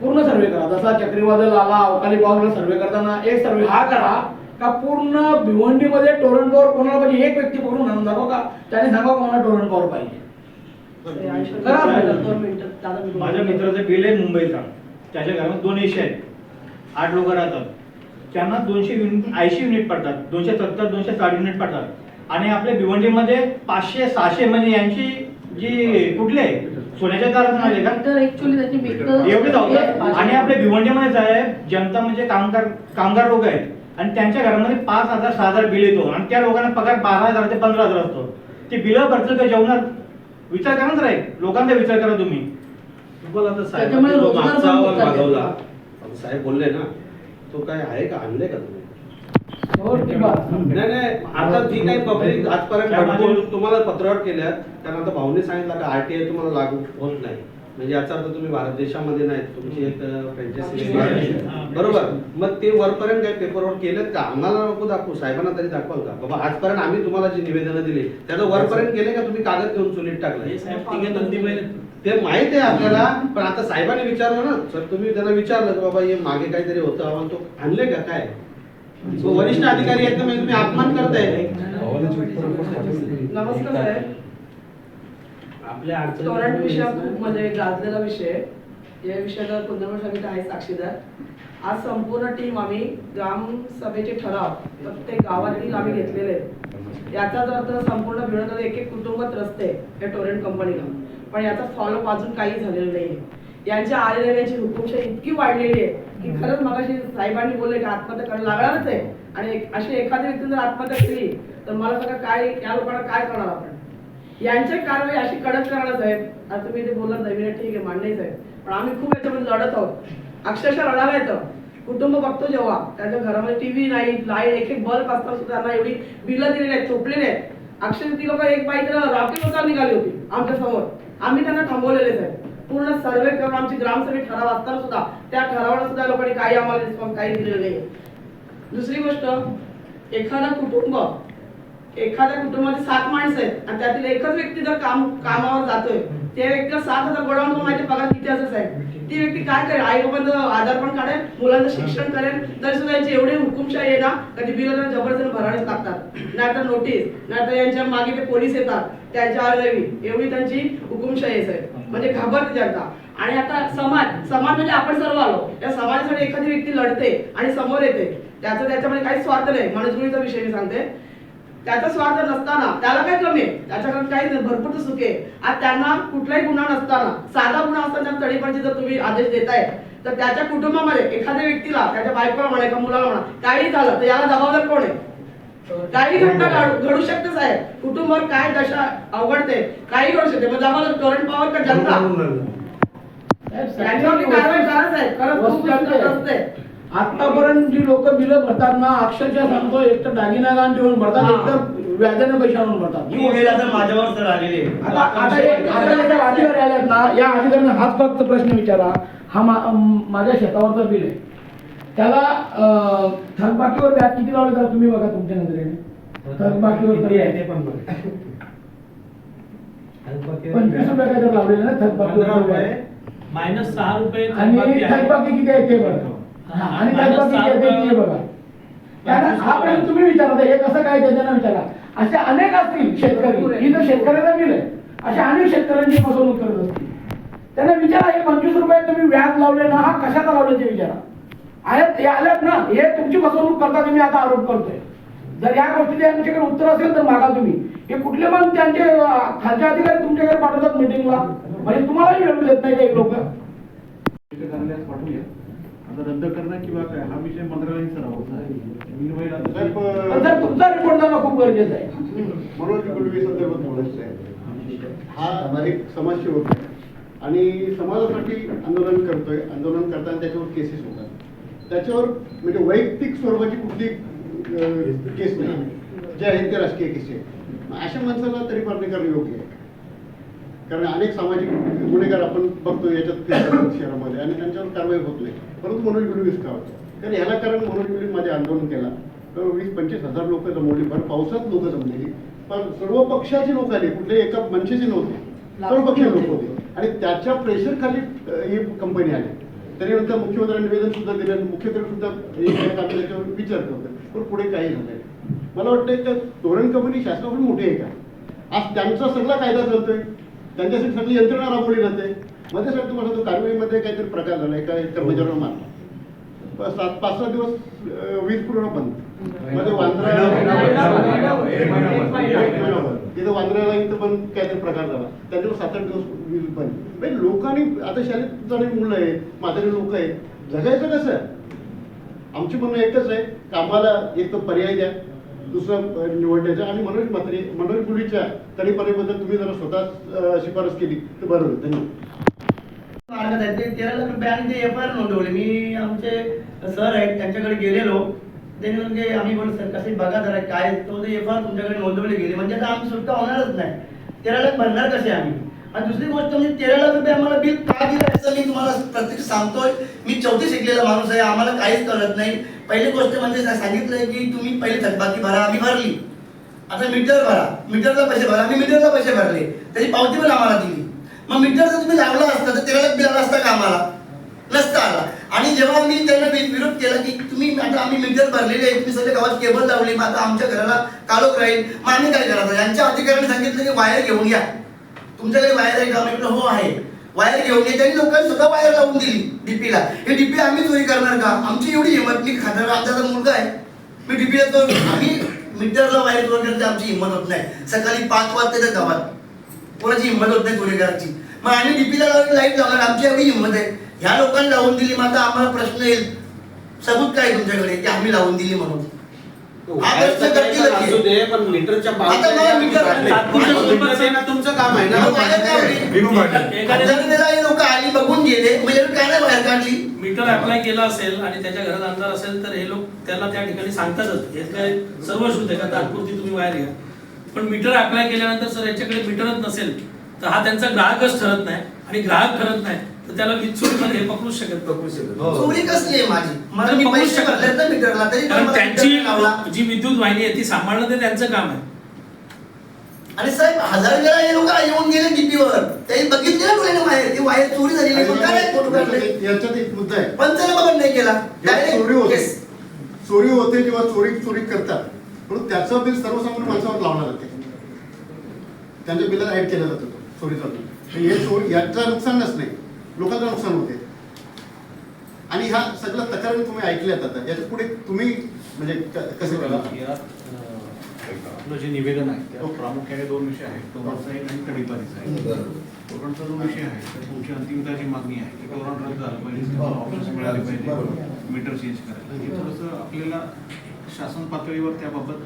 पूर्ण सर्वे करा. जसा चक्रीवादळ आला, अवकाळी पावसाला सर्वे करताना एक सर्वे हा करा का पूर्ण भिवंडीमध्ये टोरंट पॉवर कोणाला पाहिजे, एक व्यक्ती पकडून आणून दाखवा का त्याने सांगा कोणाला टोरंट पॉवर पाहिजे. माझ्या मित्राचं बिल आहे मुंबईचा, त्याच्या घरात 2 एसी आहेत, 8 लोक राहतात. त्यांना 280 युनिट पडतात, 270-260 युनिट पडतात. आणि आपल्या भिवंडीमध्ये 500-600 म्हणजे यांची जी कुठली आहे सोन्याच्या दारातून आले का तर ऍक्च्युअली त्याची मीटर एवढे धावतात आणि आपल्या भिवंडीमध्ये साहेब जनता म्हणजे कामगार लोक आहेत आणि त्यांच्या घरामध्ये 5,000 6,000 बिल येतो आणि त्या लोकांना पगार 12,000 ते 15,000 असतो. ते बिलं भरतं का जेवणात विचार करा ना रे, लोकांचा विचार करा तुम्ही. तुम्हाला आता त्याच्यामुळे साहेबांनी जो रोजगार मागचा पण अहवाल होतात. मागवला साहेब बोलले ना तो काय आहे का आणले का तुम्ही? हो, ठीक आहे. नाही नाही आता जी काही पब्लिक आजपर्यंत भरपूर तुम्हाला पत्रावर केल्यात त्यानंतर भाऊने सांगितलं का आरटीआय तुम्हाला लागू होत नाही म्हणजे याचा अर्थ तुम्ही भारत देशामध्ये नाही तुमची एक फ्रँचायसी बरोबर. मग ते वरपर्यंत काही पेपरवर केलेत का? आम्हाला नको दाखवू, साहेबांना तरी दाखवाल का बाबा आजपर्यंत आम्ही तुम्हाला जी निवेदनं दिली त्याचं वरपर्यंत केले का? तुम्ही कागद घेऊन चुलीत टाकलं ते माहित आहे आपल्याला. पण आता साहेबांनी विचारलं ना सर, तुम्ही त्यांना विचारलं की बाबा हे मागे काहीतरी होतं आम्हाला तो आणले का काय? वरिष्ठ अधिकारी आहेत म्हणजे तुम्ही अपमान करताय. नमस्कार साहेब. आपल्या स्टोरंट विषय खूप म्हणजे गाजलेला विषय आहे. या विषयाला कुंदनवर समिती आहे साक्षीदार. आज संपूर्ण टीम आम्ही ग्रामसभेचे ठराव प्रत्येक गावातील आम्ही घेतलेले आहेत. याचाच अर्थ संपूर्ण भिवंडीत एक एक कुटुंब त्रस्त आहे या टोरेंट कंपनीला. पण याचा फॉलोअप अजून काही झालेलं नाही. यांच्या आलेल्याची हुकुमशाही इतकी वाढलेली आहे की खरंच मगाशी साहेबांनी बोलले की आत्महत्या करायला लागणारच आहे आणि अशी एखादी व्यक्ती जर आत्महत्या केली तर मला सगळं काय या लोकांना काय करणार आपण. यांची कारवाई अशी कडक करणार साहेब. आता तुम्ही ते बोलत नाही ठीक आहे मान्य साहेब, पण आम्ही खूप याच्यामध्ये लढत आहोत. अक्षरशः लढायला येतं. कुटुंब बघतो जेव्हा त्यांच्या घरामध्ये टीव्ही नाही, लाईट एक एक बल्ब असतात सुद्धा त्यांना एवढी बिलं दिलेली आहेत, चोपलेले आहेत. अक्षरशः ती लोक एक बाई तर रात्री होता निघाली होती आमच्या समोर. आम्ही त्यांना थांबवलेले साहेब. पूर्ण सर्वे करून आमची ग्रामसभेत ठराव असताना सुद्धा त्या ठरावाला सुद्धा लोकांनी काही आम्हाला रिस्पॉन्स काही दिलेलं नाही. दुसरी गोष्ट, एखाद्या कुटुंबामध्ये 7 माणसं आहेत आणि त्यातील एकच व्यक्ती जर कामावर जातोय त्या व्यक्तीला 7,000 गोडाऊन माहिती पगार किती असेल साहेब. ती व्यक्ती काय करेल? आई बाबांचं आधार पण काढेल, मुलांचं शिक्षण करेल, तरी सुद्धा यांची एवढी हुकुमशाही आहे ना कधी बिल त्यांना जबरदस्ती भरावेच लागतात. नाहीतर नोटीस, नाहीतर यांच्या मागे ते पोलीस येतात त्यांच्या आरवी. एवढी त्यांची हुकुमशाही आहे साहेब. म्हणजे घाबरते जनता. आणि आता समाज म्हणजे आपण सर्व आलो. या समाजासाठी एखादी व्यक्ती लढते आणि समोर येते, त्याच्यामध्ये काही स्वार्थ नाही. मनोजगुळीचा विषय मी सांगते. त्याचा स्वार्थ नसताना त्याला काय कमी आहे? त्याच्याकडे काही भरपूर सुख आहे. आज त्यांना कुठलाही गुन्हा नसताना, साधा गुन्हा असताना तडीपारची जर तुम्ही आदेश देताय तर त्याच्या कुटुंबामध्ये एखाद्या व्यक्तीला, त्याच्या बायकोला म्हणा एका मुलाला म्हणा काही झालं तर याला जबाबदार कोण आहे? काही घटना घडू शकते साहेब. कुटुंबावर काय दशा अवघडते, काही घडू शकते. मग जबाबदार टोरेंट पॉवर का जनता? याच्यावरती कारवाई करा साहेब. खरंच खूप असते. आतापर्यंत जी लोक बिलं भरतात ना अक्षरशः सांगतो एक तर दागिना गाण ठेवून भरतात, एक तर व्याजाने पैसे आणून भरतात. माझ्यावर सर आलेले आता याच्या अधिकारी आल्यात ना, या अधिकाऱ्यांना हाच फक्त प्रश्न विचारा. हा माझ्या शेतावरचा बिल आहे, त्याला थकबाकीवर व्याज किती लावले तर तुम्ही बघा तुमच्या नजरेने. थकबाकीवर 25 रुपये काय तर लावलेलं ना थकबाकीवर -6 रुपये आणि थकबाकी किती आहे ते बघा. आणि थकबाकी किती आहे ते बघा. हा प्रश्न तुम्ही विचारा, हे कसं काय त्याच्यानं विचारा. असे अनेक असतील शेतकरी, ही जर शेतकऱ्याचा बिल आहे, अशा अनेक शेतकऱ्यांची फसवणूक करत असतील. त्यांना विचारा हे 25 रुपये तुम्ही व्याज लावले ना, हा कशाचा लावले ते विचारा. आल्यात ना, हे तुमची फसवणूक करता तुम्ही आता आरोप करतोय. जर या गोष्टीचे यांच्याकडे उत्तर असेल तर मागा तुम्ही. हे कुठले पण त्यांचे खालचे अधिकारी तुमच्याकडे पाठवतात मीटिंगला, म्हणजे तुम्हालाही वेळ देत नाही काही लोक. आता रद्द करणं किंवा काय हा विषय मंत्रालयाने तर तुमचा रिपोर्ट देणं खूप गरजेचं आहे. मनोज गुळवे संदर्भात बोलायचं आहे. हा एक समाजसेवक आहे आणि समाजासाठी आंदोलन करतोय. आंदोलन करताना त्याच्यावर केसेस होतात. त्याच्यावर म्हणजे वैयक्तिक स्वरूपाची कुठली केस नाही, जे आहेत ते राजकीय केस आहेत. अशा माणसाला तरी मारणे करणं योग्य आहे. कारण अनेक सामाजिक गुन्हेगार आपण बघतो याच्यात शहरामध्ये आणि त्यांच्यावर कारवाई होत नाही. परंतु मनोज गुळवीस का होतं? कारण ह्याला कारण मनोज गुळवी माझे आंदोलन केला तर 20-25 हजार लोक जमवली. भर पावसात लोक जमलेली, पण सर्व पक्षाचे लोक आले, कुठले एका मनसेचे नव्हते, सर्व पक्षाचे लोक होते आणि त्याच्या प्रेशर खाली ही कंपनी आली. तरी नंतर मुख्यमंत्र्यांनी निवेदन सुद्धा दिलं, मुख्यमंत्री सुद्धा त्याच्यावर विचार करतो, पण पुढे काही झालं. मला वाटतं की तोरण कंपनी शासनाकडून मोठी आहे का? आज त्यांचा सगळा कायदा चालतोय, त्यांच्यासाठी सगळी यंत्रणा राबवली जाते. मध्ये साहेब तुम्हाला तो कारवाईमध्ये काहीतरी प्रकार झाला, एका कर्मचाऱ्याला मारला, 5-6 दिवस वीज पुरवठा बंद, मध्ये वांद्रा तिथं वांद्र्याला इथं पण काहीतरी प्रकार झाला, त्याच्यावर 7-8 दिवस वीज बंद. म्हणजे लोकांनी आता शाळेत जाणारी मुलं आहेत, म्हातारी लोक आहेत, जगायचं कसं? आमची म्हणणं एकच आहे, कामाला एक तर पर्याय द्या, दुसरं निवडण्याचं, आणि मनोज गुलीच्या तडीपारीबद्दल तुम्ही जरा स्वतः शिफारस केली तर बरं होईल. धन्यवाद. 13 लाख रुपये आणि ते FIR नोंदवले. मी आमचे सर आहेत त्यांच्याकडे गेलेलो, ते म्हणजे आम्ही बोललो सर कसे बघा जरा काय, तो ते FIR तुमच्याकडे नोंदवले गेले, म्हणजे आता आम्ही सुटका होणारच नाही. 13 लाख भरणार कसे आम्ही? आणि दुसरी गोष्ट म्हणजे 13 लाख रुपये आम्हाला बिल का दिलं असं मी तुम्हाला प्रत्यक्ष सांगतोय. मी 4थी शिकलेला माणूस आहे, आम्हाला काहीच कळत नाही. पहिली गोष्ट म्हणजे सांगितलंय की तुम्ही पहिली थकबाकी भरा, आम्ही भरली. आता मीटर भरा, मीटरला पैसे भरा, आम्ही मीटरला पैसे भरले, त्याची पावती पण आम्हाला दिली. मग मीटर जर तुम्ही लावला असता तर 13 लाख बिल आला असता का? आम्हाला नसता आला. आणि जेव्हा मी त्यांना विरोध केला की तुम्ही आता आम्ही मीटर भरलेले आहे, तुम्ही सगळे गावात केबल लावली, मग आता आमच्या घराला काळोख राहील, मग आम्ही काय करायचं? यांच्या अधिकाऱ्यांनी सांगितलं की वायर घेऊन या, तुमच्याकडे वायर आहे का? म्हटलं हो आहे, वायर घेऊन ये. त्यांनी लोकांनी सुद्धा वायर लावून दिली डीपीला. हे डीपी आम्ही चोरी करणार का? आमची एवढी हिंमत, मी खाणार, आमचा मुलगा आहे, मी डीपीला तो आम्ही मीटरला वायर चोरी करण्याची आमची हिंमत होत नाही. सकाळी 5 वाजता त्या गावात कोणाची हिंमत होत नाही चोरी करायची. मग आम्ही डीपीला लाईट लावणार, आमची एवढी हिंमत आहे. ह्या लोकांनी लावून दिली, मग आता आम्हाला प्रश्न येईल, सबूत काय तुमच्याकडे की आम्ही लावून दिली म्हणून? हा प्रश्न करतील की? पण मीटरच्या आता मला मीटर तुमचं काम आहे ना. लोक आली बघून गेले, म्हणजे काय नाही बाहेर काढली. मीटर अप्लाय केला असेल आणि त्याच्या घरात अंधार असेल तर हे लोक त्याला त्या ठिकाणी सांगतातच, हे काय सर्व शुद्ध आहे का तात्पुरती तुम्ही वायर घ्या. पण मीटर अप्लाय केल्यानंतर सर याच्याकडे मीटरच नसेल तर हा त्यांचा ग्राहकच ठरत नाही, आणि ग्राहक ठरत नाही तर त्याला वीज चोरी हे पकडूच शकत. चोरी कसली आहे माझी? मला मी पैसे भरले ना मीटरला, तरी कारण त्यांची जी विद्युत वाहिनी आहे ती सांभाळणं ते त्यांचं काम आहे. आणि साहेब 1000 वेळा हे लोक येऊन गेले डीपीवर, त्यांनी बघितले ना डोळ्याने वायर, ती वायर चोरी झालेली आहे. मग काय फोटो काढले? याच्यात एक मुद्दा आहे, पंचनामा नाही केला, चोरी होते किंवा चोरी करतात, म्हणून त्याचं बिल सर्वसामान्य माणसावर लावणार होते, त्यांच्या बिलात ऍड केलं जातं चोरीचा बिल. हे चोरी याचं नुकसानच नाही, लोकांचं नुकसान होते. आणि ह्या सगळ्या तक्रारी तुम्ही ऐकल्यात, आता याच्या पुढे तुम्ही म्हणजे कसं करा? आपलं जे निवेदन आहे त्यात प्रामुख्याने 2 विषय आहेत, टोरणचा एक आणि तडीपारीचा आहे. टोरणचा जो विषय आहे तर तुमची अंतिमता जी मागणी आहे की टोरण रद्द झालं पाहिजे, ऑप्शन्स मिळाले पाहिजे, मीटर चेंज करायला, हे थोडंसं आपल्याला शासन पातळीवर त्याबाबत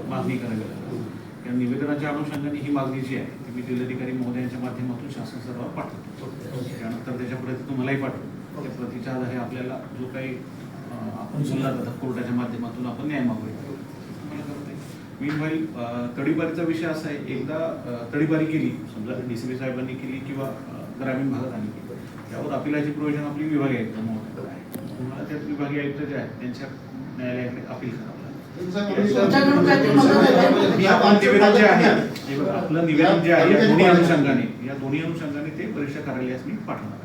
मागणी करावी लागेल. या निवेदनाच्या अनुषंगाने ही मागणी जी आहे ती मी जिल्हाधिकारी महोदयांच्या माध्यमातून शासन स्तरावर पाठवतो. त्यानंतर त्याच्या प्रती तुम्हालाही पाठवतो. त्या प्रतीच्या आधारे आपल्याला जो काही आपण जिल्हा कोर्टाच्या माध्यमातून आपण न्याय मागूया. मीनवाईल तडीपारीचा विषय असा आहे, एकदा तडीपारी केली, समजा DCP साहेबांनी केली किंवा ग्रामीण भागात आली, त्यावर अपिलाची प्रोव्हिजन आपली विभागीय आयुक्त महोदयाकडे आहे. तुम्हाला त्या विभागीय आयुक्त जे आहेत त्यांच्या न्यायालयाकडे अपील करावं लागेल. आपलं निवेदन जे आहे या दोन्ही अनुषंगाने ते परीक्षा कार्यालयास मी पाठवणार आहे.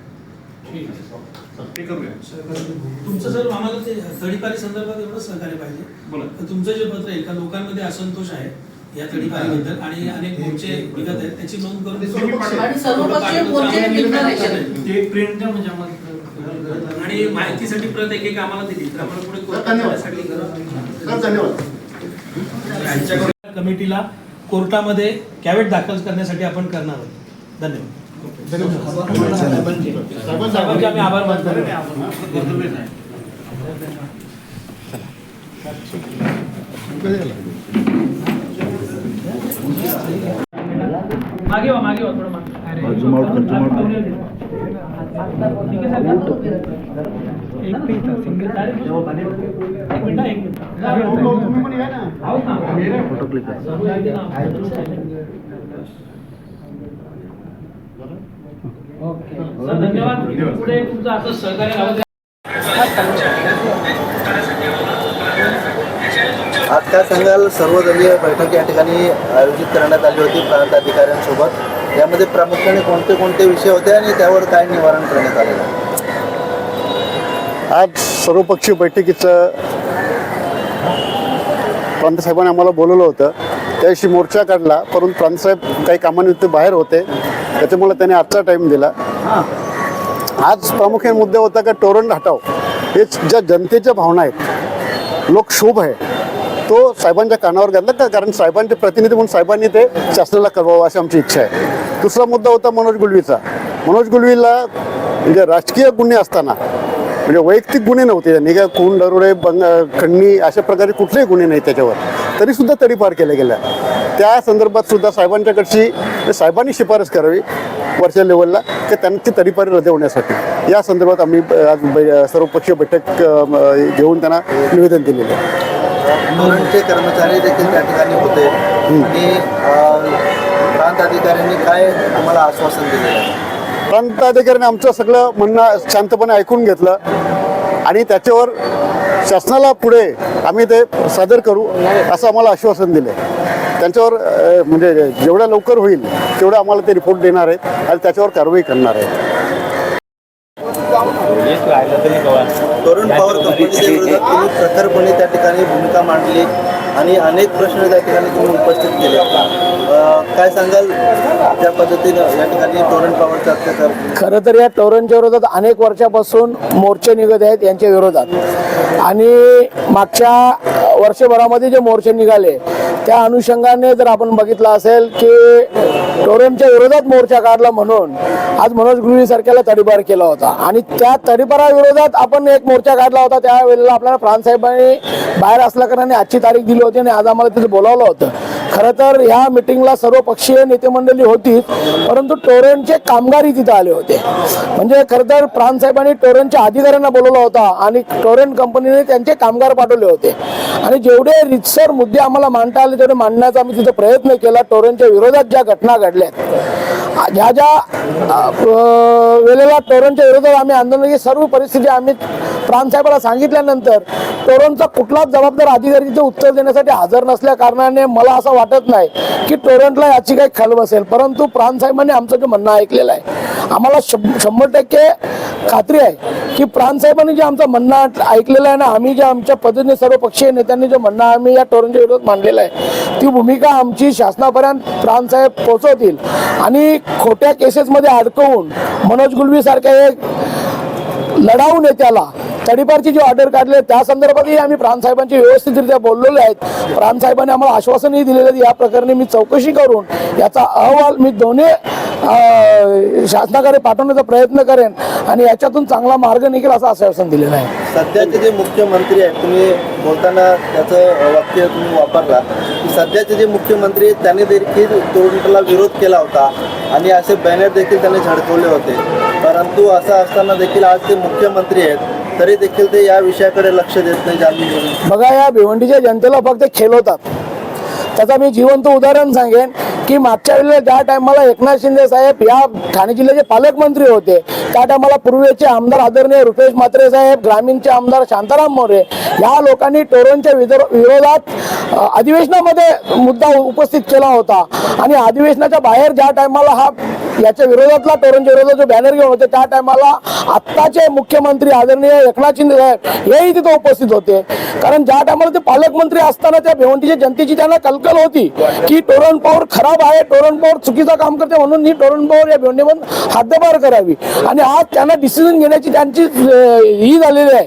ते करूया. तुमचं सर आम्हाला ते तडीपारी संदर्भात एवढं सहकार्य पाहिजे. बोला. तुमचं जे पत्र आहे का लोकांमध्ये असंतोष आहे या तडीपारीबद्दल आणि अनेक मोर्चे निघत आहेत त्याची नोंद करून आणि सर्वपक्षीय मोर्चे निघणार आहेत. ते प्रिंट द्या म्हणजे आम्हाला, आणि माहितीसाठी प्रत एक आम्हाला दिली तर आम्हाला पुढे धन्यवाद. कमिटीला कोर्टामध्ये कॅवेट दाखल करण्यासाठी आपण करणार आहोत. धन्यवाद. साहेबांचे आम्ही आभार मानतो. मागे वा थोडं फोटो क्लिक धन्यवाद. पुढे तुमचं असं सहकार्य राहू द्या. आज काय सांगाल, सर्वदलीय बैठक या ठिकाणी आयोजित करण्यात आली होती प्रांत अधिकाऱ्यांसोबत. यामध्ये प्रामुख्याने कोणते कोणते विषय होते आणि त्यावर काय निवारण करण्यात आलेलं आहे? आज सर्वपक्षीय बैठकीचं प्रांतसाहेबांनी आम्हाला बोलवलं होतं, त्याविषयी मोर्चा काढला, परंतु प्रांतसाहेब काही कामानिमित्त बाहेर होते, त्याच्यामुळे त्याने आजचा टाईम दिला. आज प्रामुख्याने मुद्दा होता का टोरण हटाव. हेच ज्या जनतेच्या भावना आहेत, लोक क्षोभ आहे तो साहेबांच्या कानावर घातला का, कारण साहेबांचे प्रतिनिधी म्हणून साहेबांनी ते शासनाला कळवावं अशी आमची इच्छा आहे. दुसरा मुद्दा होता मनोज गुलवीचा. मनोज गुलवीला म्हणजे राजकीय गुन्हे असताना म्हणजे वैयक्तिक गुन्हे नव्हते, त्यांनी काय खून दरोडे खंडणी अशा प्रकारे कुठलेही गुन्हे नाही त्याच्यावर, तरीसुद्धा तडीपार केल्या गेल्या. त्या संदर्भात सुद्धा साहेबांच्याकडची साहेबांनी शिफारस करावी वरच्या लेवलला की त्यांची तडीपारी रद्द होण्यासाठी. या संदर्भात आम्ही आज सर्वपक्षीय बैठक घेऊन त्यांना निवेदन दिलेलं आहे. धोरणचे कर्मचारी देखील त्या ठिकाणी होते आणि प्रांत अधिकाऱ्यांनी काय आम्हाला आश्वासन दिलेलं आहे? प्रांत अधिकाऱ्यांनी आमचं सगळं म्हणणं शांतपणे ऐकून घेतलं आणि त्याच्यावर शासनाला पुढे आम्ही ते सादर करू असं आम्हाला आश्वासन दिलं आहे. त्यांच्यावर म्हणजे जेवढ्या लवकर होईल तेवढं आम्हाला ते रिपोर्ट देणार आहेत आणि त्याच्यावर कारवाई करणार आहेत. तोरण पॉवर कंपनीच्या विरोधात तुम्ही प्रखरपणे त्या ठिकाणी भूमिका मांडली आणि अनेक प्रश्न त्या ठिकाणी तुम्ही उपस्थित केले. काय सांगाल त्या पद्धतीनं या ठिकाणी तोरण पॉवरचा अत्याचार? खरं तर या टोरणच्या विरोधात अनेक वर्षापासून मोर्चे निघत आहेत यांच्या विरोधात आणि मागच्या वर्षभरामध्ये जे मोर्चे निघाले त्या अनुषंगाने जर आपण बघितलं असेल की टोरणच्या विरोधात मोर्चा काढला म्हणून आज मनोज गुलवी सारख्याला तडीपार केला होता आणि त्या तडीपाराविरोधात आपण एक मोर्चा काढला होता. त्यावेळेला आपल्याला प्रांत साहेबांनी बाहेर असल्या कारणाने आजची तारीख दिली होती आणि आज आम्हाला तिथे बोलावलं होतं. खरं तर ह्या मिटिंगला सर्व पक्षीय नेते मंडळी होती, परंतु टोरणचे कामगारही तिथे आले होते. म्हणजे खरं तर प्रांत साहेबांनी टोरणच्या अधिकाऱ्यांना बोलवलं होता आणि टोरण कंपनीने त्यांचे कामगार पाठवले होते आणि जेवढे रितसर मुद्दे आम्हाला मांडता आले तेवढे मांडण्याचा आम्ही तिथे प्रयत्न केला. टोरणच्या विरोधात ज्या घटना घडल्या ज्या वेळेला टोरणच्या विरोधात आम्ही आंदोलन केली, सर्व परिस्थिती आम्ही प्रांत साहेबांना सांगितल्यानंतर टोरणचा कुठलाच जबाबदार अधिकारी तिथे उत्तर देण्यासाठी हजर नसल्या कारणाने मला असं वाटत नाही की टोरंटला याची काही खल बसेल. परंतु प्रांत साहेबांनी आमचं जे म्हणणं ऐकलेलं आहे आम्हाला 100% खात्री आहे की प्रांत साहेबांनी जे आमचं म्हणणं ऐकलेलं आहे ना, आम्ही जे आमच्या पद्धतीने सर्व पक्षीय नेत्यांनी जे म्हणणं आम्ही या टोरणच्या विरोधात मांडलेलं आहे ती भूमिका आमची शासनापर्यंत प्रांत साहेब पोहोचवतील आणि खोट्या केसेसमध्ये अडकवून मनोज गुलवी सारख्या एक लढाऊ नेत्याला तडीपारची जी ऑर्डर काढली त्या संदर्भातही आम्ही प्रांत साहेबांची व्यवस्थितरित्या बोललेले आहेत. प्रांत साहेबांनी आम्हाला आश्वासनही दिलेलं या प्रकरणी मी चौकशी करून याचा अहवाल मी दोन्ही शासनाकडे पाठवण्याचा प्रयत्न करेन आणि याच्यातून चांगला मार्ग निघेल असं आश्वासन दिलेलं आहे. सध्याचे जे मुख्यमंत्री आहेत, तुम्ही बोलताना त्याचं वाक्य तुम्ही वापरला की सध्याचे जे मुख्यमंत्री आहेत त्यांनी देखील तोरणला विरोध केला होता आणि असे बॅनर देखील त्यांनी झळकवले होते. परंतु असं असताना देखील आज ते मुख्यमंत्री आहेत तरी देखील ते या विषयाकडे लक्ष देत नाही. जाणून बघा, या भिवंडीच्या जनतेला फक्त खेळवतात. त्याचा मी जिवंत उदाहरण सांगेन की मागच्या वेळेला ज्या टायमाला एकनाथ शिंदे साहेब या ठाणे जिल्ह्याचे पालकमंत्री होते त्या टायमाला पूर्वेचे आमदार आदरणीय रुपेश म्हात्रे साहेब, ग्रामीणचे आमदार शांताराम मोरे या लोकांनी टोरणच्या विरोधात अधिवेशनामध्ये मुद्दा उपस्थित केला होता आणि अधिवेशनाच्या बाहेर ज्या टायमाला हा याच्या विरोधातला टोरणच्या विरोधात जो बॅनर घेऊन होते त्या टायमाला आत्ताचे मुख्यमंत्री आदरणीय एकनाथ शिंदे साहेब हेही तिथे उपस्थित होते. कारण ज्या टायमाला ते पालकमंत्री असताना त्या भिवंडीच्या जनतेची त्यांना कलकल होती की टोरण पॉवर खराब आहे, टोरण पॉवर चुकीचं काम करते म्हणून ही टोरण पॉवर या भिवंडीमध्ये हद्दपार करावी आणि आज त्यांना डिसिजन घेण्याची त्यांची ही झालेली आहे,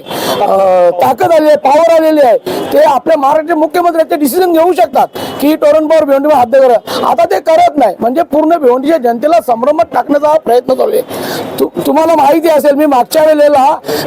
ताकद आलेली आहे, पॉवर आलेली आहे. ते आपल्या महाराष्ट्राचे मुख्यमंत्री ते डिसिजन घेऊ शकतात की टोरण पॉवर भिवंडीवर हद्द करा. आता ते करत नाही म्हणजे पूर्ण भिवंडीच्या जनतेला संभ्रमात टाकण्याचा हा प्रयत्न चालू आहे. तुम्हाला माहिती असेल मी मागच्या वेळेला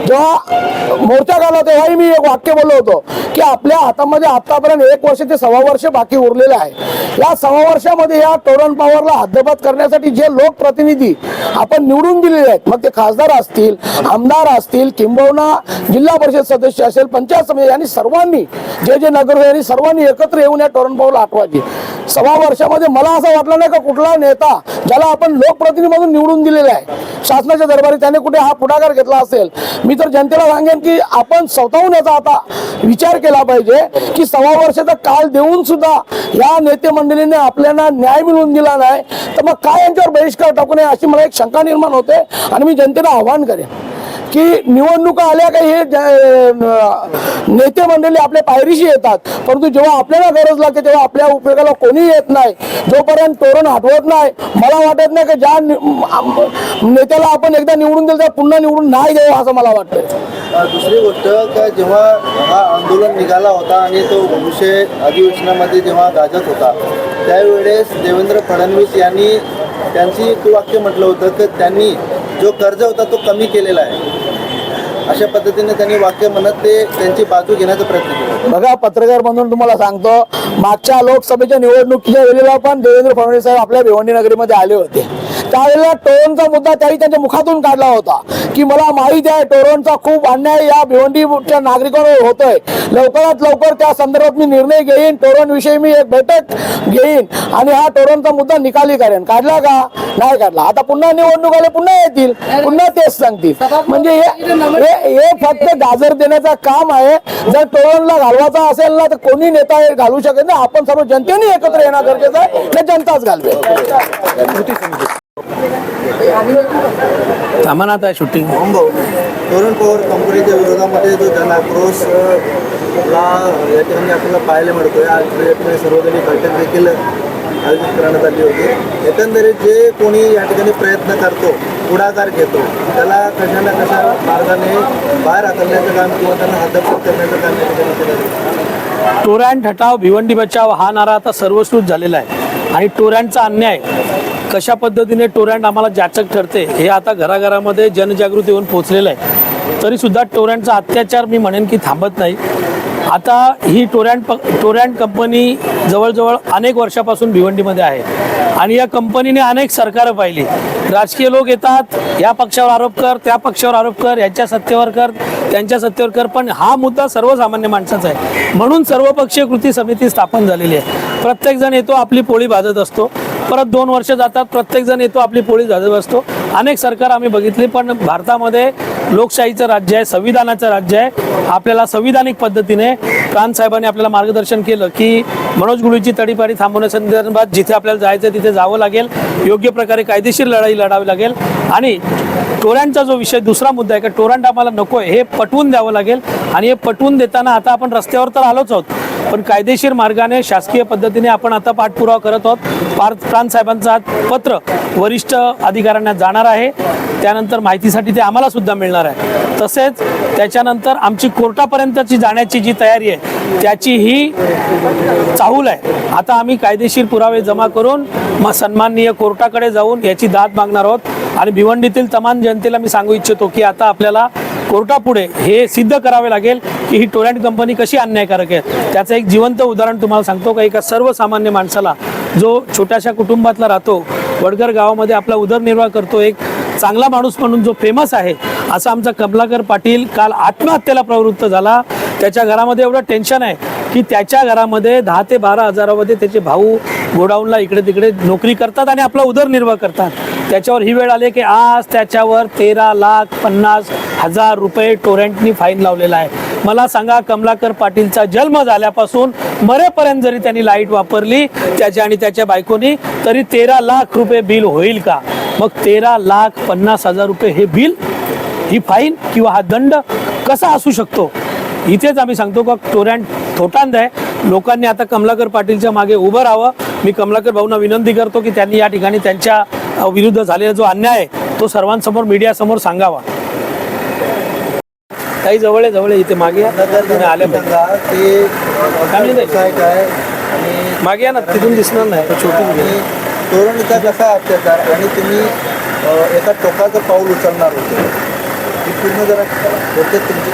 जेव्हा मोर्चा काढला तेव्हाही मी एक वाक्य बोललो होतो की आपल्या हातामध्ये आतापर्यंत 1 वर्ष ते 1.25 वर्ष बाकी उरलेले आहे. या 1.25 वर्षामध्ये या टोरण पॉवरला हद्दपात करण्यासाठी जे लोकप्रतिनिधी आपण निवडून दिलेले आहेत, मग ते खासदार असतील, आमदार असतील, किंबहुना जिल्हा परिषद सदस्य असेल, पंचायत समिती आणि सर्वांनी जे नगरसेवक सर्वांनी एकत्र येऊन या टोरण पॉवरला हटवायची. 1.25 वर्षामध्ये मला असं वाटलं नाही का कुठला नेता ज्याला आपण लोकप्रतिनिधी म्हणून निवडून दिलेला आहे शासनाच्या दरबारी त्याने कुठे हा पुढाकार घेतला असेल. मी तर जनतेला सांगेन की आपण स्वतःहून याचा आता विचार केला पाहिजे की 1.25 वर्षाचा काल देऊन सुद्धा या नेते मंडळीने आपल्याला न्याय मिळवून दिला नाही तर मग काय यांच्यावर बहिष्कार टाकू नये अशी मला एक शंका निर्माण होते. आणि मी जनतेला आव्हान करेन की निवडणुका आल्या काही हे नेते मंडळी आपल्या पायरीशी येतात, परंतु जेव्हा आपल्याला गरज लागते तेव्हा आपल्या उपयोगाला कोणी येत नाही. जोपर्यंत तोरण हटवत नाही मला वाटत नाही की ज्या नेत्याला आपण एकदा निवडून दिलं तर पुन्हा निवडून नाही द्यावं असं मला वाटतं. दुसरी गोष्ट का जेव्हा हा आंदोलन निघाला होता आणि तो विषय अधिवेशनामध्ये जेव्हा गाजत होता त्यावेळेस देवेंद्र फडणवीस यांनी त्यांची एक वाक्य म्हटलं होतं की त्यांनी जो कर्ज होता तो कमी केलेला आहे, अशा पद्धतीने त्यांनी वाक्य म्हणत ते त्यांची बाजू घेण्याचा प्रयत्न केला. बघा, पत्रकार म्हणून तुम्हाला सांगतो, मागच्या लोकसभेच्या निवडणुकीच्या वेळेला पण देवेंद्र फडणवीस साहेब आपल्या भिवंडी नगरीमध्ये आले होते. त्यावेळेला टोरणचा मुद्दा त्याही त्यांच्या मुखातून काढला होता की मला माहीत आहे टोरणचा खूप अन्याय या भिवंडीच्या नागरिकांवर होतोय, लवकरात लवकर त्या संदर्भात मी निर्णय घेईन, टोरणविषयी मी एक बैठक घेईन आणि हा टोरणचा मुद्दा निकाली करेन. काढला का? नाही काढला. आता पुन्हा निवडणूक आले, पुन्हा येतील, पुन्हा तेच सांगतील. म्हणजे हे फक्त गाजर देण्याचं काम आहे. जर टोरणला घालवायचा असेल ना तर कोणी नेता घालू शकत नाही. आपण सर्व जनतेने एकत्र येणं गरजेचं आहे, ते जनताच घालवे. आता शूटिंग तोरण पॉवर कंपनीच्या विरोधामध्ये जो जनाक्रोश या ठिकाणी आपल्याला पाहायला मिळतोय. आज या ठिकाणी सर्वजणी बैठक देखील आयोजित करण्यात आली होती. एकंदरीत जे कोणी या ठिकाणी प्रयत्न करतो, पुढाकार घेतो, त्याला कशा ना कशा मार्गाने बाहेर हाकलण्याचं काम किंवा त्यांना हद्दपार करण्याचं काम या ठिकाणी केलं जातं. टोरॅन्ट हटाव भिवंडी बचाव हा नारा आता सर्वश्रुत झालेला आहे आणि टोरॅन्टचा अन्याय कशा पद्धतीने टोरॅन्ट आम्हाला जाचक ठरते हे आता घराघरामध्ये जनजागृती होऊन पोहोचलेलं आहे. तरीसुद्धा टोरॅन्टचा अत्याचार मी म्हणेन की थांबत नाही. आता ही टोरॅन्ट कंपनी जवळजवळ अनेक वर्षापासून भिवंडीमध्ये आहे आणि या कंपनीने अनेक सरकारं पाहिली. राजकीय लोक येतात, या पक्षावर आरोप कर, त्या पक्षावर आरोप कर, याच्या सत्तेवर कर, त्यांच्या सत्तेवर कर, पण हा मुद्दा सर्वसामान्य माणसाचा आहे. म्हणून सर्वपक्षीय कृती समिती स्थापन झालेली आहे. प्रत्येकजण येतो, आपली पोळी भाजत असतो, परत 2 वर्ष जातात, प्रत्येकजण येतो, आपली पोळी भाजत असतो. अनेक सरकार आम्ही बघितली, पण भारतामध्ये लोकशाहीचं राज्य आहे, संविधानाचं राज्य आहे. आपल्याला संविधानिक पद्धतीने प्रांत साहेबांनी आपल्याला मार्गदर्शन केलं की मनोज गुळीची तडीपारी थांबवण्यासंदर्भात जिथे आपल्याला जायचं तिथे जावं लागेल, योग्य प्रकारे कायदेशीर लढाई लढावी लागेल आणि टोरॅन्टचा जो विषय दुसरा मुद्दा आहे का टोरॅन्ट आम्हाला नको आहे हे पटवून द्यावं लागेल. आणि हे पटवून देताना आता आपण रस्त्यावर तर आलोच आहोत, पण कायदेशीर मार्गाने शासकीय पद्धतीने आपण आता पाठपुरावा करत आहोत. प्रांत साहेबांचा पत्र वरिष्ठ अधिकाऱ्यांना जाणार आहे, त्यानंतर माहितीसाठी ते आम्हाला सुद्धा मिळणार आहे. तसेच त्याच्यानंतर आमची कोर्टापर्यंतची जाण्याची जी तयारी आहे त्याची ही चाहूल आहे. आता आम्ही कायदेशीर पुरावे जमा करून सन्माननीय कोर्टाकडे जाऊन याची दाद मागणार आहोत आणि भिवंडीतील तमाम जनतेला मी सांगू इच्छितो की आता आपल्याला कोर्टापुढे हे सिद्ध करावे लागेल की ही टोरॅन्ट कंपनी कशी अन्यायकारक आहे. त्याचं एक जिवंत उदाहरण तुम्हाला सांगतो का एका सर्वसामान्य माणसाला जो छोट्याशा कुटुंबातला राहतो, वडगर गावामध्ये आपला उदरनिर्वाह करतो, एक चांगला माणूस म्हणून जो फेमस आहे असा आमचा कमलाकर पाटील काल आत्महत्येला प्रवृत्त झाला. त्याच्या घरामध्ये एवढं टेन्शन आहे की त्याच्या घरामध्ये 10 ते 12 हजारामध्ये त्याचे भाऊ गोडाऊनला इकडे तिकडे नोकरी करतात आणि आपला उदरनिर्वाह करतात. त्याच्यावर ही वेळ आली की आज त्याच्यावर 13,50,000 रुपये टोरॅन्टनी फाईन लावलेला आहे. मला सांगा, कमलाकर पाटीलचा जन्म झाल्यापासून मरेपर्यंत जरी त्यांनी लाईट वापरली त्याच्या आणि त्याच्या बायकोनी तरी 13 लाख रुपये बिल होईल का? मग 13,50,000 रुपये हे बिल, ही फाईन किंवा हा दंड कसा असू शकतो? इथेच आम्ही सांगतो का टोरॅन्ट थोटांड आहे. लोकांनी आता कमलाकर पाटीलच्या मागे उभं राहावं. मी कमलाकर भाऊंना विनंती करतो की त्यांनी या ठिकाणी त्यांच्या विरुद्ध झालेला जो अन्याय आहे तो सर्वांसमोर मीडियासमोर सांगावा. काही जवळ इथे मागे आले मागे या ना, तिथून दिसणार नाही छोटी तोरणीचा कसा अत्याचार आणि तुम्ही एका टोकाचं पाऊल उचलणार होते पूर्ण जरा होते तुमची.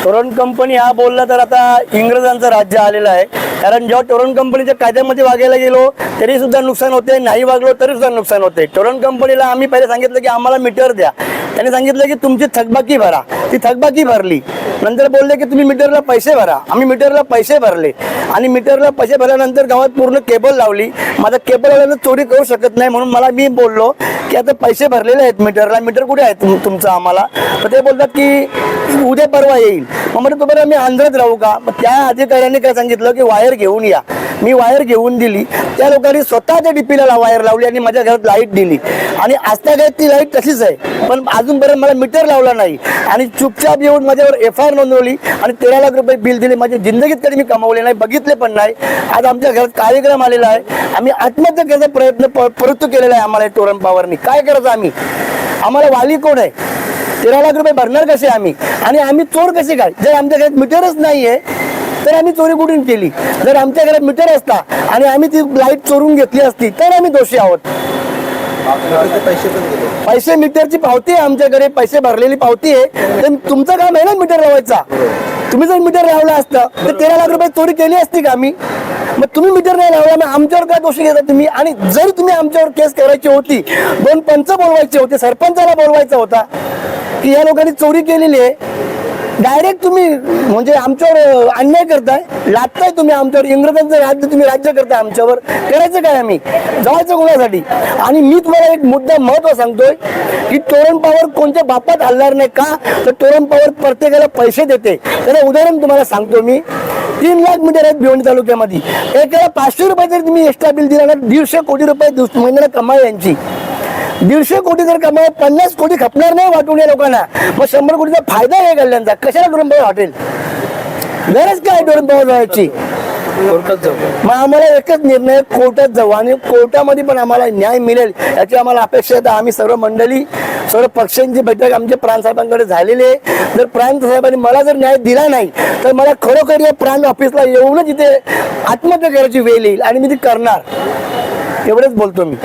टोरंट कंपनी हा बोलला तर आता इंग्रजांचं राज्य आलेलं आहे. कारण जेव्हा टोरंट कंपनीच्या कायद्यामध्ये वागायला गेलो तरी सुद्धा नुकसान होते, नाही वागलो तरी सुद्धा नुकसान होते. टोरंट कंपनीला आम्ही पहिले सांगितलं की आम्हाला मीटर द्या, त्यांनी सांगितलं की तुमची थकबाकी भरा. ती थकबाकी भरली, नंतर बोलले की तुम्ही मीटरला पैसे भरा. आम्ही मीटरला पैसे भरले आणि मीटरला पैसे भरल्यानंतर गावात पूर्ण केबल लावली. माझा केबल लावल्यानं चोरी करू शकत नाही म्हणून मला मी बोललो की आता पैसे भरलेले आहेत मीटरला, मीटर कुठे आहे तुमचं आम्हाला? तर ते बोलतात की उद्या परवा येईल. मग म्हणजे तोपर्यंत आम्ही आंध्रात राहू का? मग त्या अधिकाऱ्यांनी काय सांगितलं की वायर घेऊन या. मी वायर घेऊन दिली, त्या लोकांनी स्वतःच्या डीपीला वायर लावली आणि माझ्या घरात लाईट दिली आणि आजतागायत ती लाईट तशीच आहे, पण अजूनपर्यंत मला मीटर लावला नाही आणि चुपचाप येऊन माझ्यावर FIR नोंदवली आणि 13 लाख रुपये बिल दिले. माझ्या जिंदगीत कधी मी कमावले नाही, बघितले पण नाही. आज आमच्या घरात कार्यक्रम आलेला आहे, आम्ही आत्महत्या करायचा प्रयत्न परंतु केलेला आहे आम्हाला टोरंट पॉवरनी. काय करायचं आम्ही? आम्हाला वाली कोण आहे? 13 लाख रुपये भरणार कसे आम्ही, आणि आम्ही चोर कसे काय? जर आमच्या घरात मीटरच नाहीये तर आम्ही चोरी कुठून केली? जर आमच्या घरात मीटर असता आणि आम्ही ती लाईट चोरून घेतली असती तर आम्ही दोषी आहोत. पैसे पण दिले. पैसे मीटरची पावती आहे आमच्याकडे, पैसे भरलेली पावती आहे. तर तुमचं काम आहे ना मीटर लावायचा. तुम्ही जर मीटर लावला असतं तर 13 लाख रुपये चोरी केली असती का आम्ही? मग तुम्ही मीटर नाही लावला, मग आमच्यावर काय दोषी घेता तुम्ही? आणि जर तुम्ही आमच्यावर केस करायची होती, 2 पंच बोलवायचे होते, सरपंचाला बोलवायचा होता की या लोकांनी चोरी केलेली आहे, डायरेक्ट तुम्ही म्हणजे आमच्यावर अन्याय करताय, लादताय तुम्ही आमच्यावर, इंग्रजांचं राज्य तुम्ही राज्य करताय आमच्यावर. करायचं काय आम्ही? जायचं कोणासाठी? आणि मी तुम्हाला एक मुद्दा महत्व सांगतोय की तोरण पॉवर कोणत्या बापात हलणार नाही का? तर तोरण पॉवर प्रत्येकाला पैसे देते. त्याचं उदाहरण तुम्हाला सांगतो मी. 3 लाख मीटर आहेत भिवंडी तालुक्यामध्ये. एकाला 500 रुपये जर तुम्ही एक्स्ट्रा बिल दिला ना, 150 कोटी रुपये महिन्याला कमाई यांची. 150 कोटी जर कमाई, 50 कोटी खपणार नाही वाटून या लोकांना. मग 100 कोटीचा फायदा आहे कल्याणचा. कशाला तोरण पॉवर हॉटेल? गरज काय तोरण पॉवर जायची? कोर्टात जाऊ. मग आम्हाला एकच निर्णय, कोर्टात जाऊ आणि कोर्टामध्ये पण आम्हाला न्याय मिळेल याची आम्हाला अपेक्षा आहे. आम्ही सर्व मंडळी, सर्व पक्षांची बैठक आमच्या प्राण साहेबांकडे झालेली आहे. जर प्राण साहेबांनी मला जर न्याय दिला नाही तर मला खरोखर या प्राण ऑफिसला येऊनच इथे आत्महत्या करायची वेळ येईल आणि मी ती करणार. एवढंच बोलतो मी.